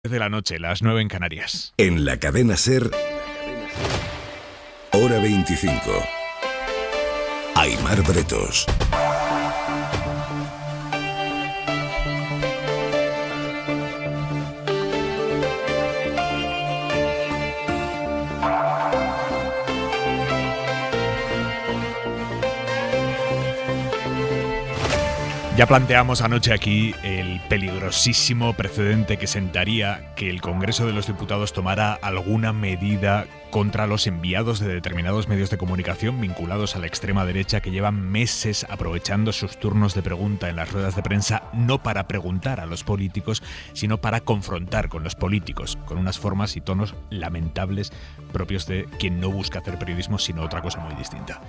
De la noche, las 9 en Canarias. En la cadena SER, hora 25. Aimar Bretos. Ya planteamos anoche aquí el peligrosísimo precedente que sentaría que el Congreso de los Diputados tomara alguna medida contra los enviados de determinados medios de comunicación vinculados a la extrema derecha que llevan meses aprovechando sus turnos de pregunta en las ruedas de prensa no para preguntar a los políticos, sino para confrontar con los políticos, con unas formas y tonos lamentables propios de quien no busca hacer periodismo sino otra cosa muy distinta.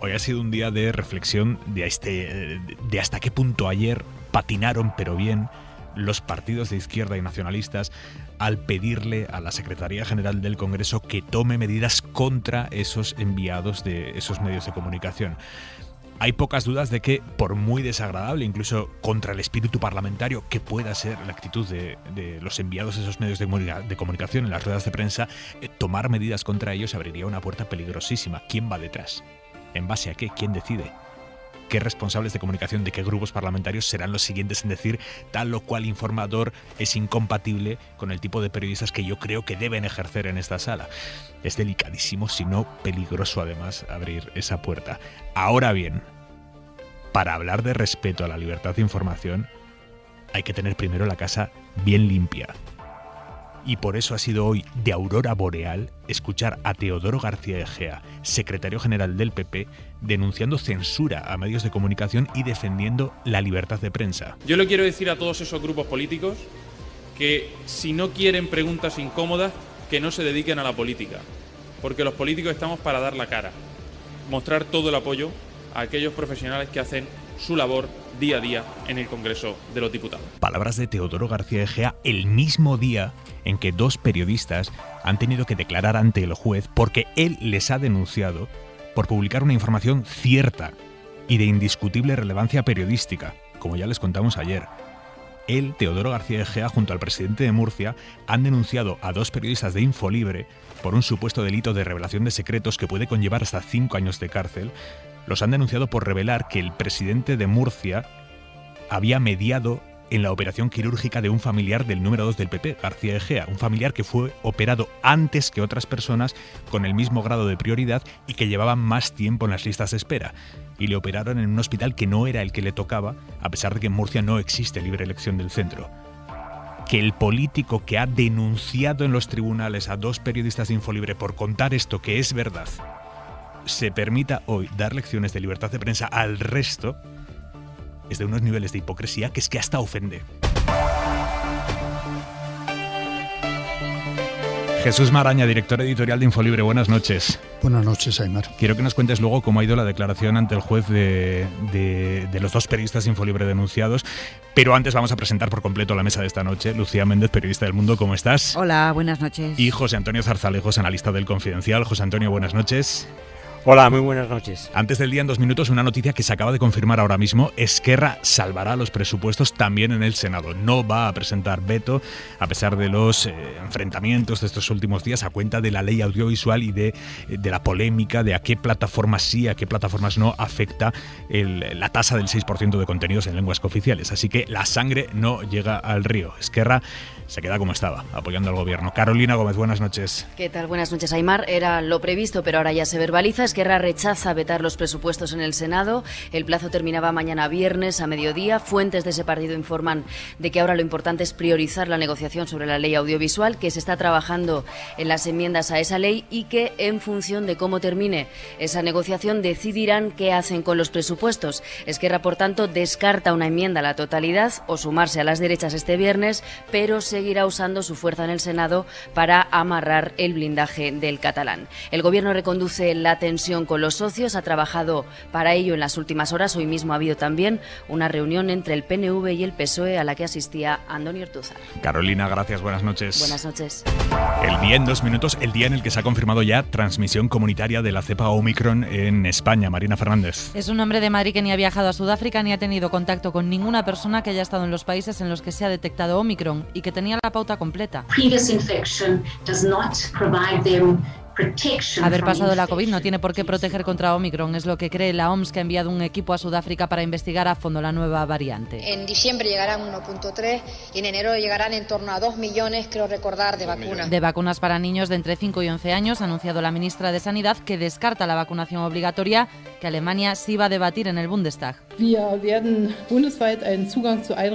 Hoy ha sido un día de reflexión de hasta qué punto ayer patinaron, pero bien, los partidos de izquierda y nacionalistas al pedirle a la Secretaría General del Congreso que tome medidas contra esos enviados de esos medios de comunicación. Hay pocas dudas de que, por muy desagradable, incluso contra el espíritu parlamentario que pueda ser la actitud de los enviados de esos medios de comunicación en las ruedas de prensa, tomar medidas contra ellos abriría una puerta peligrosísima. ¿Quién va detrás? ¿En base a qué? ¿Quién decide? ¿Qué responsables de comunicación de qué grupos parlamentarios serán los siguientes en decir tal o cual informador es incompatible con el tipo de periodistas que yo creo que deben ejercer en esta sala? Es delicadísimo, si no peligroso además, abrir esa puerta. Ahora bien, para hablar de respeto a la libertad de información, hay que tener primero la casa bien limpia. Y por eso ha sido hoy de aurora boreal escuchar a Teodoro García Egea, secretario general del PP, denunciando censura a medios de comunicación y defendiendo la libertad de prensa. Yo le quiero decir a todos esos grupos políticos que si no quieren preguntas incómodas, que no se dediquen a la política, porque los políticos estamos para dar la cara, mostrar todo el apoyo a aquellos profesionales que hacen su labor día a día en el Congreso de los Diputados. Palabras de Teodoro García Egea el mismo día en que dos periodistas han tenido que declarar ante el juez porque él les ha denunciado por publicar una información cierta y de indiscutible relevancia periodística, como ya les contamos ayer. Él, Teodoro García Egea, junto al presidente de Murcia, han denunciado a dos periodistas de Infolibre por un supuesto delito de revelación de secretos que puede conllevar hasta 5 años de cárcel. Los han denunciado por revelar que el presidente de Murcia había mediado en la operación quirúrgica de un familiar del número 2 del PP, García Egea, un familiar que fue operado antes que otras personas con el mismo grado de prioridad y que llevaban más tiempo en las listas de espera. Y le operaron en un hospital que no era el que le tocaba, a pesar de que en Murcia no existe libre elección del centro. Que el político que ha denunciado en los tribunales a dos periodistas de Infolibre por contar esto que es verdad, se permita hoy dar lecciones de libertad de prensa al resto, es de unos niveles de hipocresía que es que hasta ofende. Jesús Maraña, director editorial de Infolibre, buenas noches. Buenas noches, Aimar. Quiero que nos cuentes luego cómo ha ido la declaración ante el juez de los dos periodistas de Infolibre denunciados, pero antes vamos a presentar por completo la mesa de esta noche. Lucía Méndez, periodista del Mundo, ¿cómo estás? Hola, buenas noches. Y José Antonio Zarzalejos, analista del Confidencial. José Antonio, buenas noches. Hola, muy buenas noches. Antes del día, en 2 minutos, una noticia que se acaba de confirmar ahora mismo. Esquerra salvará los presupuestos también en el Senado. No va a presentar veto, a pesar de los enfrentamientos de estos últimos días, a cuenta de la ley audiovisual y de la polémica de a qué plataformas sí, a qué plataformas no afecta la tasa del 6% de contenidos en lenguas cooficiales. Así que la sangre no llega al río. Esquerra se queda como estaba, apoyando al gobierno. Carolina Gómez, buenas noches. ¿Qué tal? Buenas noches, Aimar. Era lo previsto, pero ahora ya se verbaliza. Esquerra rechaza vetar los presupuestos en el Senado. El plazo terminaba mañana viernes a mediodía. Fuentes de ese partido informan de que ahora lo importante es priorizar la negociación sobre la ley audiovisual, que se está trabajando en las enmiendas a esa ley y que, en función de cómo termine esa negociación, decidirán qué hacen con los presupuestos. Esquerra, por tanto, descarta una enmienda a la totalidad o sumarse a las derechas este viernes, pero seguirá usando su fuerza en el Senado para amarrar el blindaje del catalán. El Gobierno reconduce la tensión tensión con los socios. Ha trabajado para ello en las últimas horas. Hoy mismo ha habido también una reunión entre el PNV y el PSOE a la que asistía Andoni Ortúzar. Carolina, gracias, buenas noches. Buenas noches. El día en 2 minutos, el día en el que se ha confirmado ya transmisión comunitaria de la cepa Omicron en España. Marina Fernández. Es un hombre de Madrid que ni ha viajado a Sudáfrica ni ha tenido contacto con ninguna persona que haya estado en los países en los que se ha detectado Omicron y que tenía la pauta completa. Haber pasado la COVID no tiene por qué proteger contra Omicron, es lo que cree la OMS, que ha enviado un equipo a Sudáfrica para investigar a fondo la nueva variante. En diciembre llegarán 1.3 y en enero llegarán en torno a 2 millones, creo recordar, de vacunas. De vacunas para niños de entre 5 y 11 años, ha anunciado la ministra de Sanidad que descarta la vacunación obligatoria, que Alemania sí va a debatir en el Bundestag.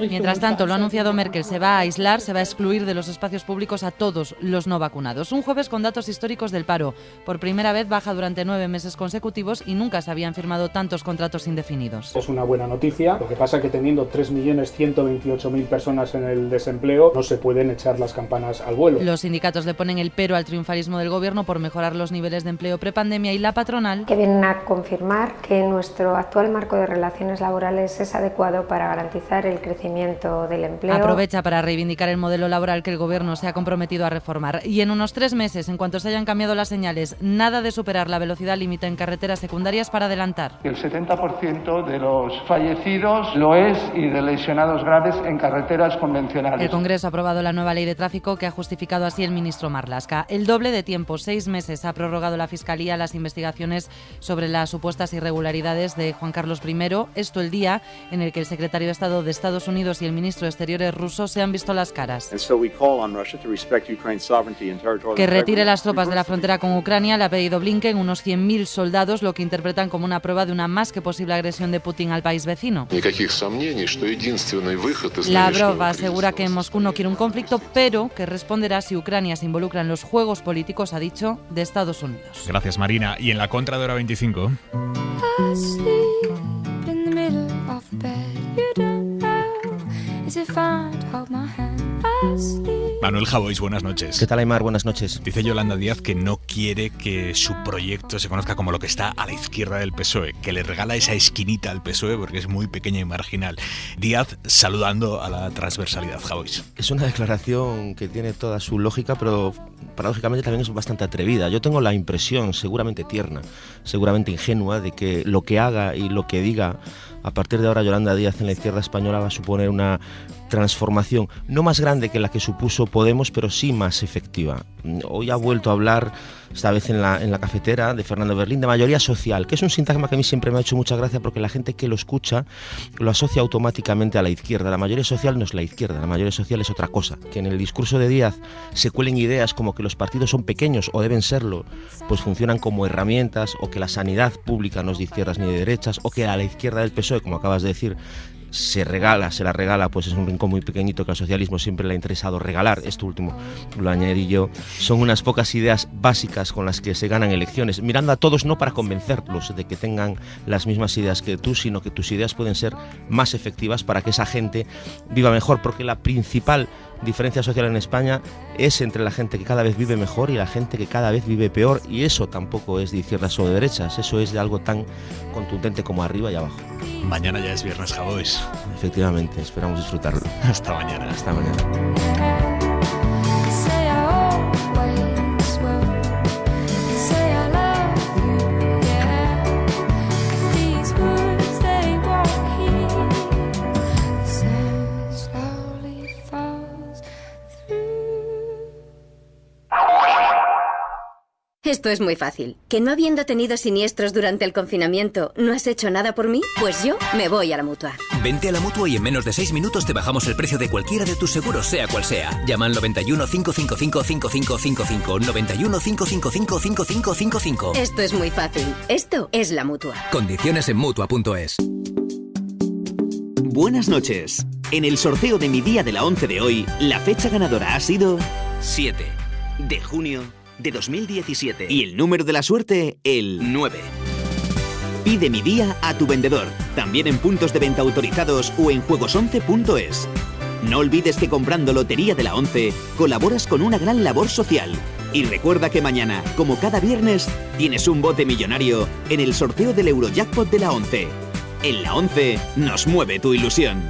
Mientras tanto, lo ha anunciado Merkel, se va a aislar, se va a excluir de los espacios públicos a todos los no vacunados. Un jueves con datos históricos del paro. Por primera vez baja durante 9 meses consecutivos y nunca se habían firmado tantos contratos indefinidos. Es una buena noticia, lo que pasa es que teniendo 3.128.000 personas en el desempleo no se pueden echar las campanas al vuelo. Los sindicatos le ponen el pero al triunfalismo del gobierno por mejorar los niveles de empleo prepandemia y la patronal, que vienen a confirmar que nuestro actual marco de relaciones laborales es adecuado para garantizar el crecimiento del empleo. Aprovecha para reivindicar el modelo laboral que el gobierno se ha comprometido a reformar. Y en unos 3 meses, en cuanto se hayan cambiado las señales, nada de superar la velocidad límite en carreteras secundarias para adelantar. El 70% de los fallecidos lo es y de lesionados graves en carreteras convencionales. El Congreso ha aprobado la nueva ley de tráfico que ha justificado así el ministro Marlaska. El doble de tiempo, 6 meses, ha prorrogado la Fiscalía las investigaciones sobre las supuestas irregularidades de Juan Carlos I. Esto el día en el que el secretario de Estado de Estados Unidos y el ministro de Exteriores ruso se han visto las caras. Que retire las tropas de la frontera con Ucrania le ha pedido Blinken unos 100.000 soldados, lo que interpretan como una prueba de una más que posible agresión de Putin al país vecino. Lavrov asegura que Moscú no quiere un conflicto, pero que responderá si Ucrania se involucra en los juegos políticos, ha dicho, de Estados Unidos. Gracias, Marina. Y en la contra de Hora 25... Manuel Javois, buenas noches. ¿Qué tal, Aymar? Buenas noches. Dice Yolanda Díaz que no quiere que su proyecto se conozca como lo que está a la izquierda del PSOE, que le regala esa esquinita al PSOE porque es muy pequeña y marginal. Díaz saludando a la transversalidad, Javois. Es una declaración que tiene toda su lógica, pero paradójicamente también es bastante atrevida. Yo tengo la impresión, seguramente tierna, seguramente ingenua, de que lo que haga y lo que diga a partir de ahora Yolanda Díaz en la izquierda española va a suponer una transformación no más grande que la que supuso Podemos, pero sí más efectiva. Hoy ha vuelto a hablar, esta vez en la cafetera, de Fernando Berlín, de mayoría social, que es un sintagma que a mí siempre me ha hecho mucha gracia porque la gente que lo escucha lo asocia automáticamente a la izquierda. La mayoría social no es la izquierda, la mayoría social es otra cosa. Que en el discurso de Díaz se cuelen ideas como que los partidos son pequeños o deben serlo, pues funcionan como herramientas, o que la sanidad pública no es de izquierdas ni de derechas, o que a la izquierda del PSOE, como acabas de decir, se la regala, pues es un rincón muy pequeñito que al socialismo siempre le ha interesado regalar. Esto último lo añadí yo. Son unas pocas ideas básicas con las que se ganan elecciones, mirando a todos no para convencerlos de que tengan las mismas ideas que tú, sino que tus ideas pueden ser más efectivas para que esa gente viva mejor, porque la principal diferencia social en España es entre la gente que cada vez vive mejor y la gente que cada vez vive peor, y eso tampoco es de izquierdas o de derechas, eso es de algo tan contundente como arriba y abajo. Mañana ya es viernes, Javois. Efectivamente, esperamos disfrutarlo. Hasta mañana. Hasta mañana. Esto es muy fácil. ¿Que no habiendo tenido siniestros durante el confinamiento, no has hecho nada por mí? Pues yo me voy a la Mutua. Vente a la Mutua y en menos de 6 minutos te bajamos el precio de cualquiera de tus seguros, sea cual sea. Llama al 91 555 5555. 91 555 5555. Esto es muy fácil. Esto es la Mutua. Condiciones en Mutua.es. Buenas noches. En el sorteo de mi día de la 11 de hoy, la fecha ganadora ha sido 7 de junio de 2017. Y el número de la suerte, el 9. Pide mi día a tu vendedor, también en puntos de venta autorizados o en juegos11.es. No olvides que comprando Lotería de la 11 colaboras con una gran labor social. Y recuerda que mañana, como cada viernes, tienes un bote millonario en el sorteo del Eurojackpot de la 11. En la 11 nos mueve tu ilusión.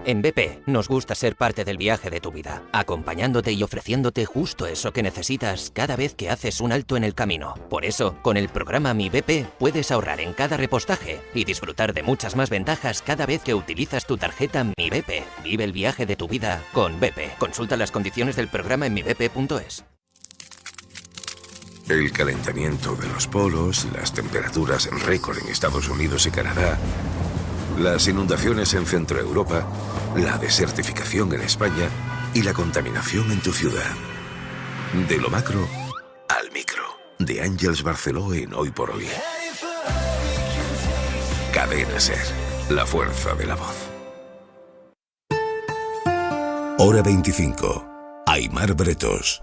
En BP nos gusta ser parte del viaje de tu vida, acompañándote y ofreciéndote justo eso que necesitas cada vez que haces un alto en el camino. Por eso, con el programa Mi BP puedes ahorrar en cada repostaje y disfrutar de muchas más ventajas cada vez que utilizas tu tarjeta Mi BP. Vive el viaje de tu vida con BP. Consulta las condiciones del programa en mibp.es. El calentamiento de los polos, las temperaturas en récord en Estados Unidos y Canadá, las inundaciones en Centroeuropa, la desertificación en España y la contaminación en tu ciudad. De lo macro al micro. De Àngels Barceló en Hoy por Hoy. Cadena SER. La fuerza de la voz. Hora 25. Aimar Bretos.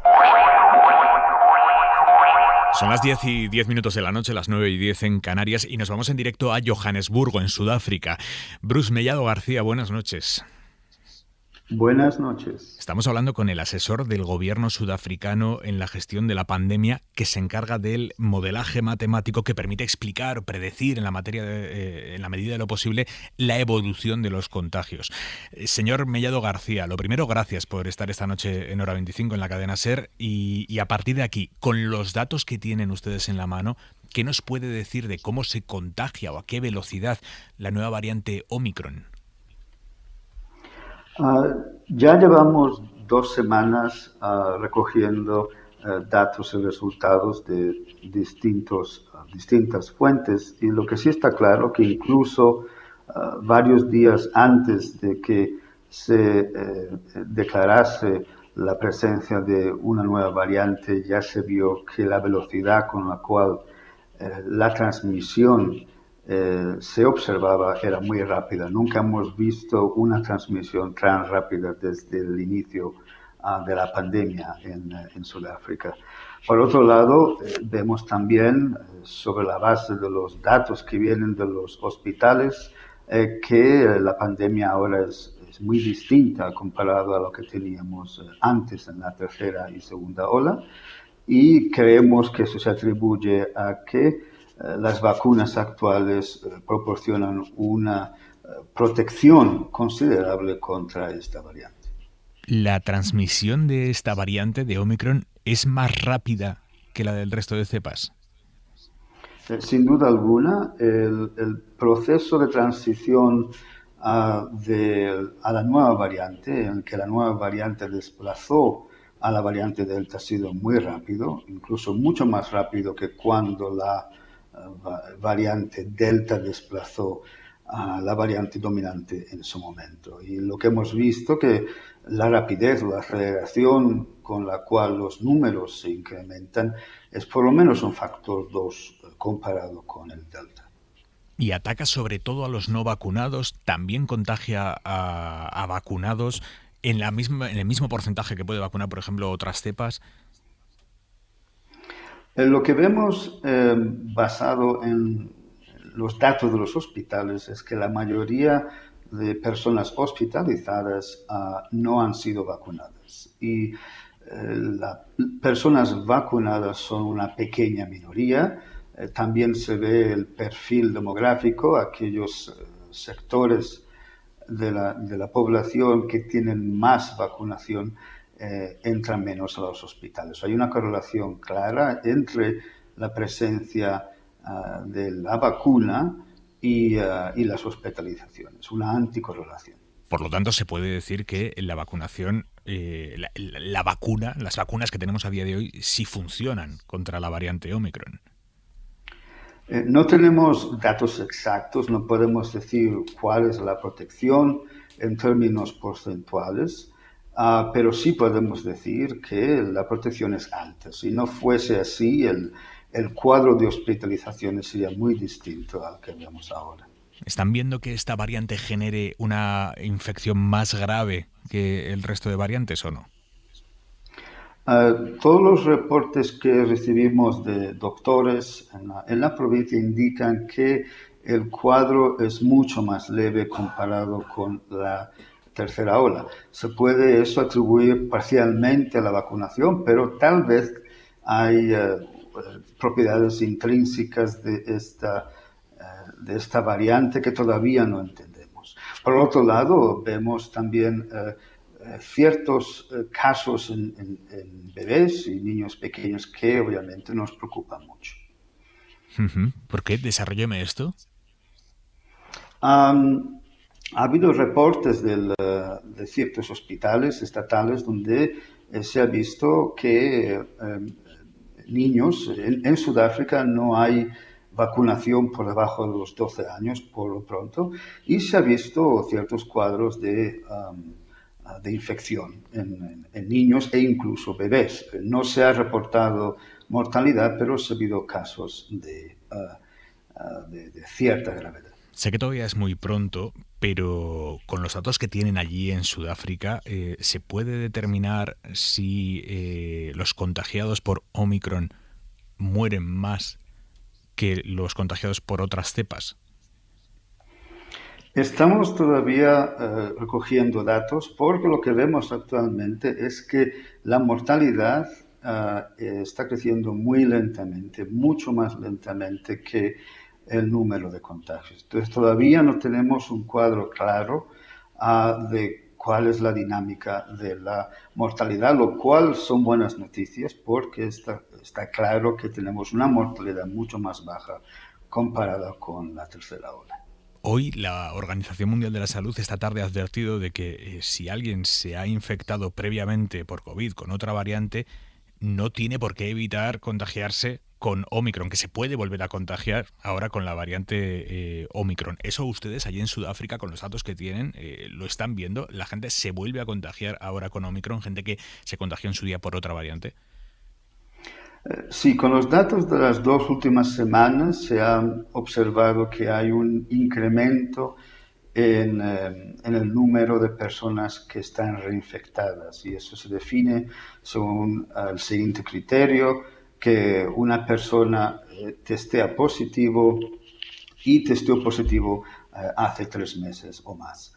Son las 10:10 de la noche, las 9:10 en Canarias, y nos vamos en directo a Johannesburgo, en Sudáfrica. Bruce Mellado García, buenas noches. Buenas noches. Estamos hablando con el asesor del gobierno sudafricano en la gestión de la pandemia, que se encarga del modelaje matemático que permite explicar o predecir en la medida de lo posible la evolución de los contagios. Señor Mellado García, lo primero, gracias por estar esta noche en Hora 25 en la cadena SER, y a partir de aquí, con los datos que tienen ustedes en la mano, ¿qué nos puede decir de cómo se contagia o a qué velocidad la nueva variante Omicron? Ya llevamos 2 semanas recogiendo datos y resultados de distintas fuentes, y lo que sí está claro que incluso varios días antes de que se declarase la presencia de una nueva variante, ya se vio que la velocidad con la cual la transmisión se observaba era muy rápida. Nunca hemos visto una transmisión tan rápida desde el inicio de la pandemia en Sudáfrica. Por otro lado, vemos también, sobre la base de los datos que vienen de los hospitales, que la pandemia ahora es muy distinta comparado a lo que teníamos antes en la tercera y segunda ola, y creemos que eso se atribuye a que las vacunas actuales proporcionan una protección considerable contra esta variante. ¿La transmisión de esta variante de Omicron es más rápida que la del resto de cepas? Sin duda alguna, el proceso de transición a la nueva variante, en que la nueva variante desplazó a la variante Delta, ha sido muy rápido, incluso mucho más rápido que cuando la variante Delta desplazó a la variante dominante en su momento. Y lo que hemos visto que la rapidez, la aceleración con la cual los números se incrementan es por lo menos un factor 2 comparado con el Delta. Y ataca sobre todo a los no vacunados, también contagia a vacunados en el mismo porcentaje que puede vacunar, por ejemplo, otras cepas. Lo que vemos basado en los datos de los hospitales es que la mayoría de personas hospitalizadas no han sido vacunadas, y las personas vacunadas son una pequeña minoría. También se ve el perfil demográfico, aquellos sectores de la población que tienen más vacunación entran menos a los hospitales. Hay una correlación clara entre la presencia de la vacuna y las hospitalizaciones, una anticorrelación. Por lo tanto, se puede decir que la vacunación, las vacunas que tenemos a día de hoy sí funcionan contra la variante Omicron. No tenemos datos exactos, no podemos decir cuál es la protección en términos porcentuales, pero sí podemos decir que la protección es alta. Si no fuese así, el cuadro de hospitalizaciones sería muy distinto al que vemos ahora. ¿Están viendo que esta variante genere una infección más grave que el resto de variantes o no? Todos los reportes que recibimos de doctores en la provincia indican que el cuadro es mucho más leve comparado con la tercera ola. Se puede eso atribuir parcialmente a la vacunación, pero tal vez hay propiedades intrínsecas de esta variante que todavía no entendemos. Por otro lado, vemos también ciertos casos en bebés y niños pequeños que obviamente nos preocupan mucho. ¿Por qué? Desarrólleme esto. Ha habido reportes de ciertos hospitales estatales donde se ha visto que niños en Sudáfrica no hay vacunación por debajo de los 12 años por lo pronto, y se ha visto ciertos cuadros de infección en niños e incluso bebés. No se ha reportado mortalidad, pero se ha habido casos de cierta gravedad. Sé que todavía es muy pronto, pero con los datos que tienen allí en Sudáfrica, ¿se puede determinar si los contagiados por Omicron mueren más que los contagiados por otras cepas? Estamos todavía recogiendo datos porque lo que vemos actualmente es que la mortalidad está creciendo muy lentamente, mucho más lentamente que el número de contagios. Entonces todavía no tenemos un cuadro claro de cuál es la dinámica de la mortalidad, lo cual son buenas noticias porque está claro que tenemos una mortalidad mucho más baja comparada con la tercera ola. Hoy la Organización Mundial de la Salud esta tarde ha advertido de que si alguien se ha infectado previamente por COVID con otra variante, no tiene por qué evitar contagiarse con Omicron, que se puede volver a contagiar ahora con la variante Omicron. ¿Eso ustedes allí en Sudáfrica, con los datos que tienen, lo están viendo? ¿La gente se vuelve a contagiar ahora con Omicron? ¿Gente que se contagió en su día por otra variante? Sí, con los datos de las 2 últimas semanas se ha observado que hay un incremento en el número de personas que están reinfectadas, y eso se define según el siguiente criterio: que una persona testea positivo y testeó positivo hace 3 meses o más.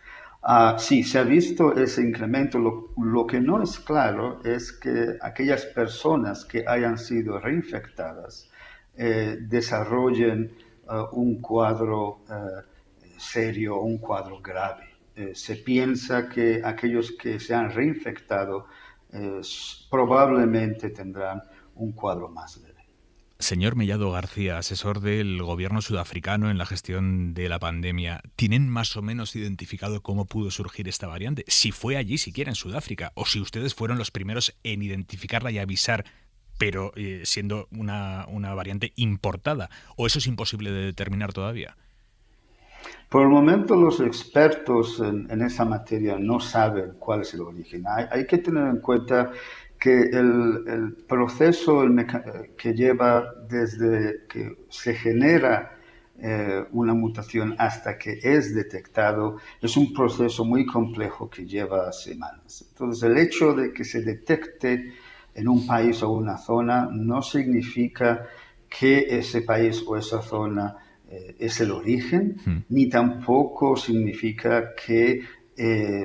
Sí, se ha visto ese incremento. Lo que no es claro es que aquellas personas que hayan sido reinfectadas desarrollen un cuadro serio, un cuadro grave. Se piensa que aquellos que se han reinfectado probablemente tendrán un cuadro más leve. Señor Mellado García, asesor del gobierno sudafricano en la gestión de la pandemia, ¿tienen más o menos identificado cómo pudo surgir esta variante? Si fue allí siquiera en Sudáfrica, o si ustedes fueron los primeros en identificarla y avisar, pero siendo una variante importada, ¿o eso es imposible de determinar todavía? Por el momento los expertos en esa materia no saben cuál es el origen. Hay que tener en cuenta que el proceso que lleva desde que se genera una mutación hasta que es detectado es un proceso muy complejo que lleva semanas. Entonces, el hecho de que se detecte en un país o una zona no significa que ese país o esa zona es el origen, ni tampoco significa que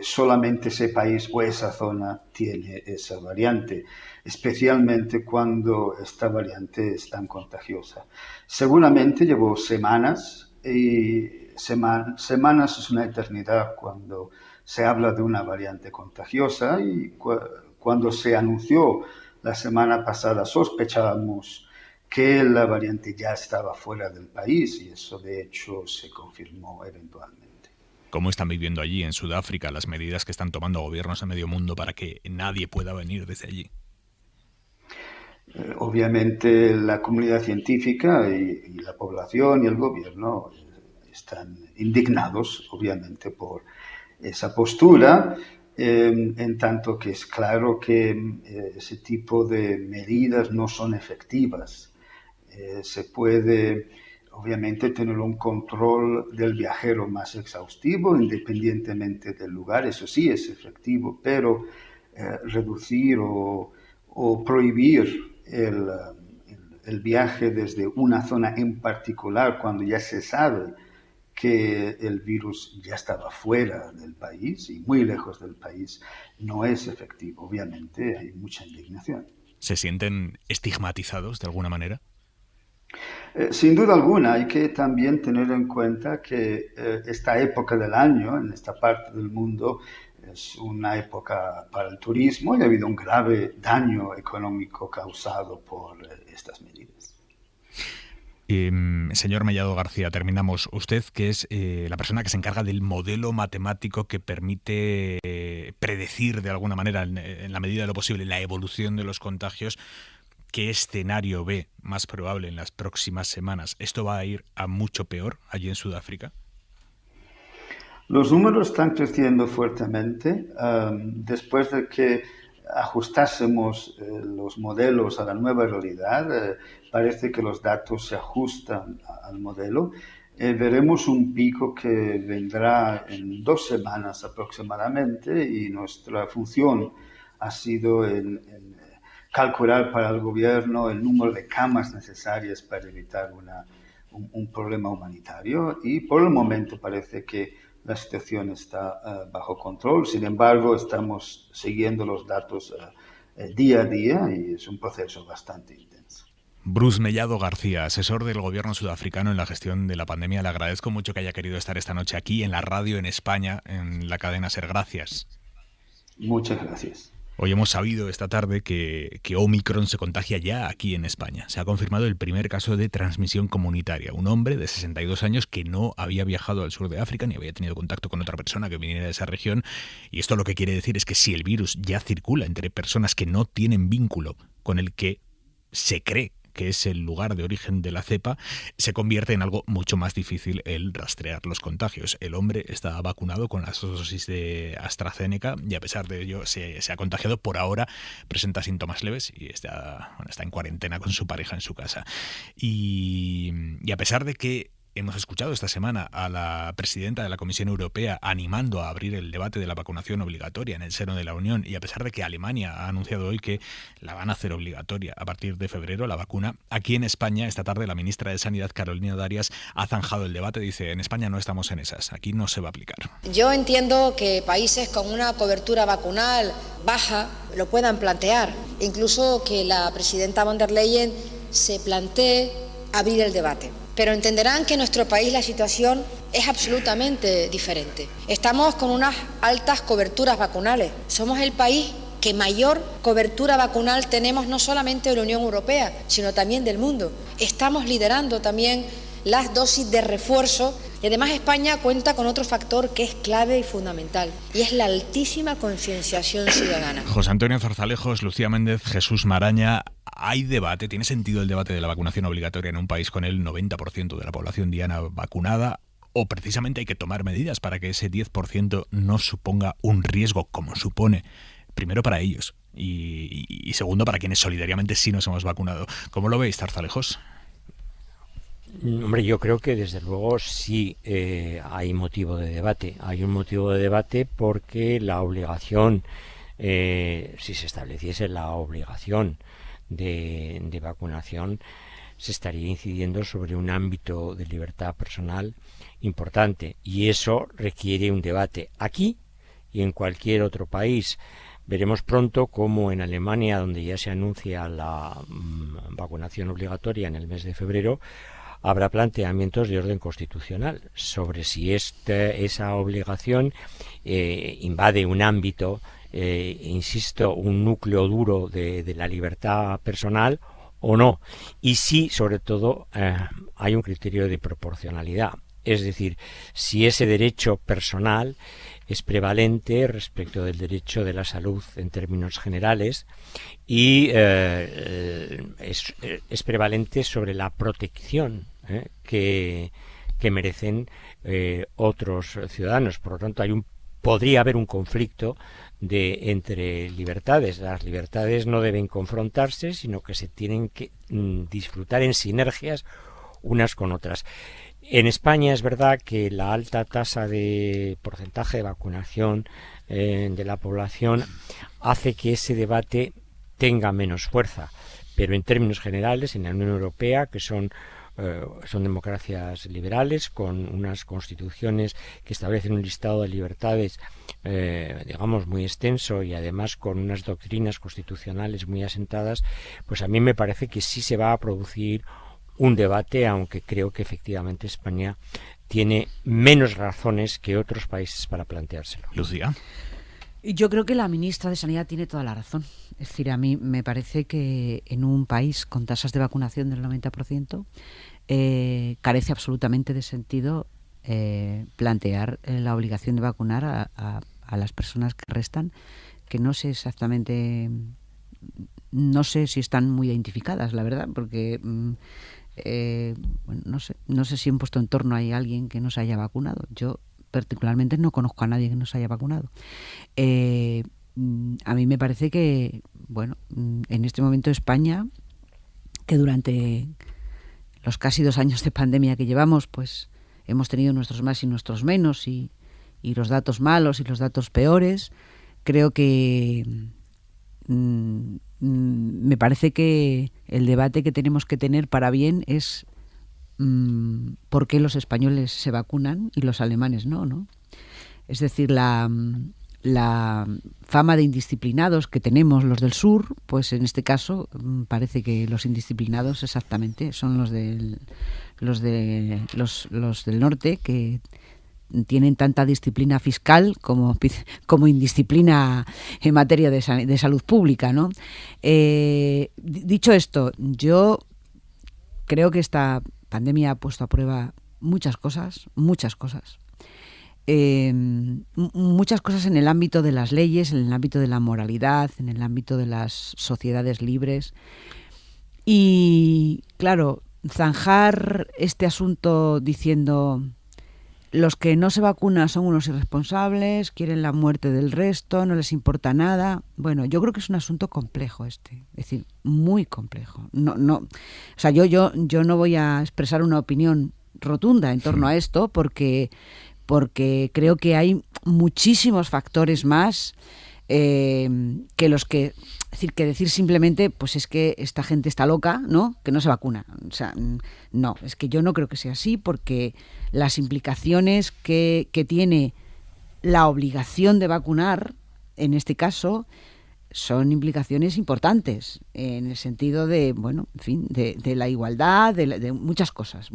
solamente ese país o esa zona tiene esa variante, especialmente cuando esta variante es tan contagiosa. Seguramente llevó semanas, y semanas es una eternidad cuando se habla de una variante contagiosa, y cuando se anunció la semana pasada sospechábamos que la variante ya estaba fuera del país, y eso de hecho se confirmó eventualmente. ¿Cómo están viviendo allí en Sudáfrica las medidas que están tomando gobiernos en medio mundo para que nadie pueda venir desde allí? Obviamente la comunidad científica y la población y el gobierno están indignados, obviamente, por esa postura, en tanto que es claro que ese tipo de medidas no son efectivas. Se puede, obviamente, tener un control del viajero más exhaustivo, independientemente del lugar, eso sí es efectivo, pero reducir o prohibir el viaje desde una zona en particular cuando ya se sabe que el virus ya estaba fuera del país y muy lejos del país, no es efectivo. Obviamente hay mucha indignación. ¿Se sienten estigmatizados de alguna manera? Sin duda alguna, hay que también tener en cuenta que esta época del año, en esta parte del mundo, es una época para el turismo y ha habido un grave daño económico causado por estas medidas. Señor Mellado García, terminamos. Usted, que es la persona que se encarga del modelo matemático que permite predecir de alguna manera, en la medida de lo posible, la evolución de los contagios, ¿qué escenario ve más probable en las próximas semanas? ¿Esto va a ir a mucho peor allí en Sudáfrica? Los números están creciendo fuertemente. Después de que ajustásemos los modelos a la nueva realidad, parece que los datos se ajustan al modelo. Veremos un pico que vendrá en 2 semanas aproximadamente y nuestra función ha sido en calcular para el gobierno el número de camas necesarias para evitar un problema humanitario y por el momento parece que la situación está bajo control. Sin embargo, estamos siguiendo los datos día a día y es un proceso bastante intenso. Bruce Mellado García, asesor del gobierno sudafricano en la gestión de la pandemia. Le agradezco mucho que haya querido estar esta noche aquí en la radio en España, en la cadena SER. Gracias. Muchas gracias. Hoy hemos sabido esta tarde que Omicron se contagia ya aquí en España. Se ha confirmado el primer caso de transmisión comunitaria. Un hombre de 62 años que no había viajado al sur de África ni había tenido contacto con otra persona que viniera de esa región. Y esto lo que quiere decir es que si el virus ya circula entre personas que no tienen vínculo con el que se cree que es el lugar de origen de la cepa, se convierte en algo mucho más difícil el rastrear los contagios. El hombre está vacunado con las dosis de AstraZeneca y a pesar de ello se ha contagiado. Por ahora presenta síntomas leves y está en cuarentena con su pareja en su casa. Y a pesar de que hemos escuchado esta semana a la presidenta de la Comisión Europea animando a abrir el debate de la vacunación obligatoria en el seno de la Unión, y a pesar de que Alemania ha anunciado hoy que la van a hacer obligatoria a partir de febrero, la vacuna, aquí en España esta tarde la ministra de Sanidad, Carolina Darias, ha zanjado el debate. Dice: en España no estamos en esas, aquí no se va a aplicar. Yo entiendo que países con una cobertura vacunal baja lo puedan plantear, incluso que la presidenta von der Leyen se plantee abrir el debate. Pero entenderán que en nuestro país la situación es absolutamente diferente. Estamos con unas altas coberturas vacunales. Somos el país que mayor cobertura vacunal tenemos no solamente de la Unión Europea, sino también del mundo. Estamos liderando también las dosis de refuerzo y además España cuenta con otro factor que es clave y fundamental y es la altísima concienciación ciudadana. José Antonio Zarzalejos, Lucía Méndez, Jesús Maraña. ¿Hay debate? ¿Tiene sentido el debate de la vacunación obligatoria en un país con el 90% de la población diana vacunada? ¿O precisamente hay que tomar medidas para que ese 10% no suponga un riesgo, como supone, primero para ellos y segundo para quienes solidariamente sí nos hemos vacunado? ¿Cómo lo veis, Zarzalejos? Hombre, yo creo que desde luego sí hay motivo de debate. Hay un motivo de debate porque la obligación, si se estableciese la obligación de vacunación, se estaría incidiendo sobre un ámbito de libertad personal importante y eso requiere un debate aquí y en cualquier otro país. Veremos pronto cómo en Alemania, donde ya se anuncia la vacunación obligatoria en el mes de febrero, habrá planteamientos de orden constitucional sobre si esa obligación invade un ámbito, insisto, un núcleo duro de la libertad personal o no, y si sobre todo hay un criterio de proporcionalidad, es decir, si ese derecho personal es prevalente respecto del derecho de la salud en términos generales y es prevalente sobre la protección que merecen otros ciudadanos. Por lo tanto, podría haber un conflicto entre libertades. Las libertades no deben confrontarse, sino que se tienen que disfrutar en sinergias unas con otras. En España es verdad que la alta tasa de porcentaje de vacunación de la población hace que ese debate tenga menos fuerza, pero en términos generales en la Unión Europea, que son son democracias liberales con unas constituciones que establecen un listado de libertades digamos muy extenso y además con unas doctrinas constitucionales muy asentadas, pues a mí me parece que sí se va a producir un debate, aunque creo que efectivamente España tiene menos razones que otros países para planteárselo. Lucía. Yo creo que la ministra de Sanidad tiene toda la razón. Es decir, a mí me parece que en un país con tasas de vacunación del 90% carece absolutamente de sentido plantear la obligación de vacunar a las personas que restan, que no sé exactamente, no sé si están muy identificadas, la verdad, porque bueno, no sé si en vuestro entorno hay alguien que no se haya vacunado. Yo particularmente no conozco a nadie que no se haya vacunado. A mí me parece que, bueno, en este momento España, que durante los casi 2 años de pandemia que llevamos, pues hemos tenido nuestros más y nuestros menos, y los datos malos y los datos peores, creo que me parece que el debate que tenemos que tener para bien es por qué los españoles se vacunan y los alemanes no. Es decir, la fama de indisciplinados que tenemos los del sur, pues en este caso parece que los indisciplinados exactamente son los del norte, que tienen tanta disciplina fiscal como indisciplina en materia de salud pública, ¿no? Dicho esto, yo creo que esta pandemia ha puesto a prueba muchas cosas en el ámbito de las leyes, en el ámbito de la moralidad, en el ámbito de las sociedades libres. Y claro, zanjar este asunto diciendo los que no se vacunan son unos irresponsables, quieren la muerte del resto, no les importa nada. Bueno, yo creo que es un asunto complejo es decir, muy complejo. O sea, yo no voy a expresar una opinión rotunda en torno a esto porque creo que hay muchísimos factores más que los que... Es decir, que decir simplemente, pues es que esta gente está loca, ¿no? Que no se vacuna. O sea, no, es que yo no creo que sea así, porque las implicaciones que tiene la obligación de vacunar, en este caso, son implicaciones importantes, en el sentido de, bueno, en fin, de la igualdad, de muchas cosas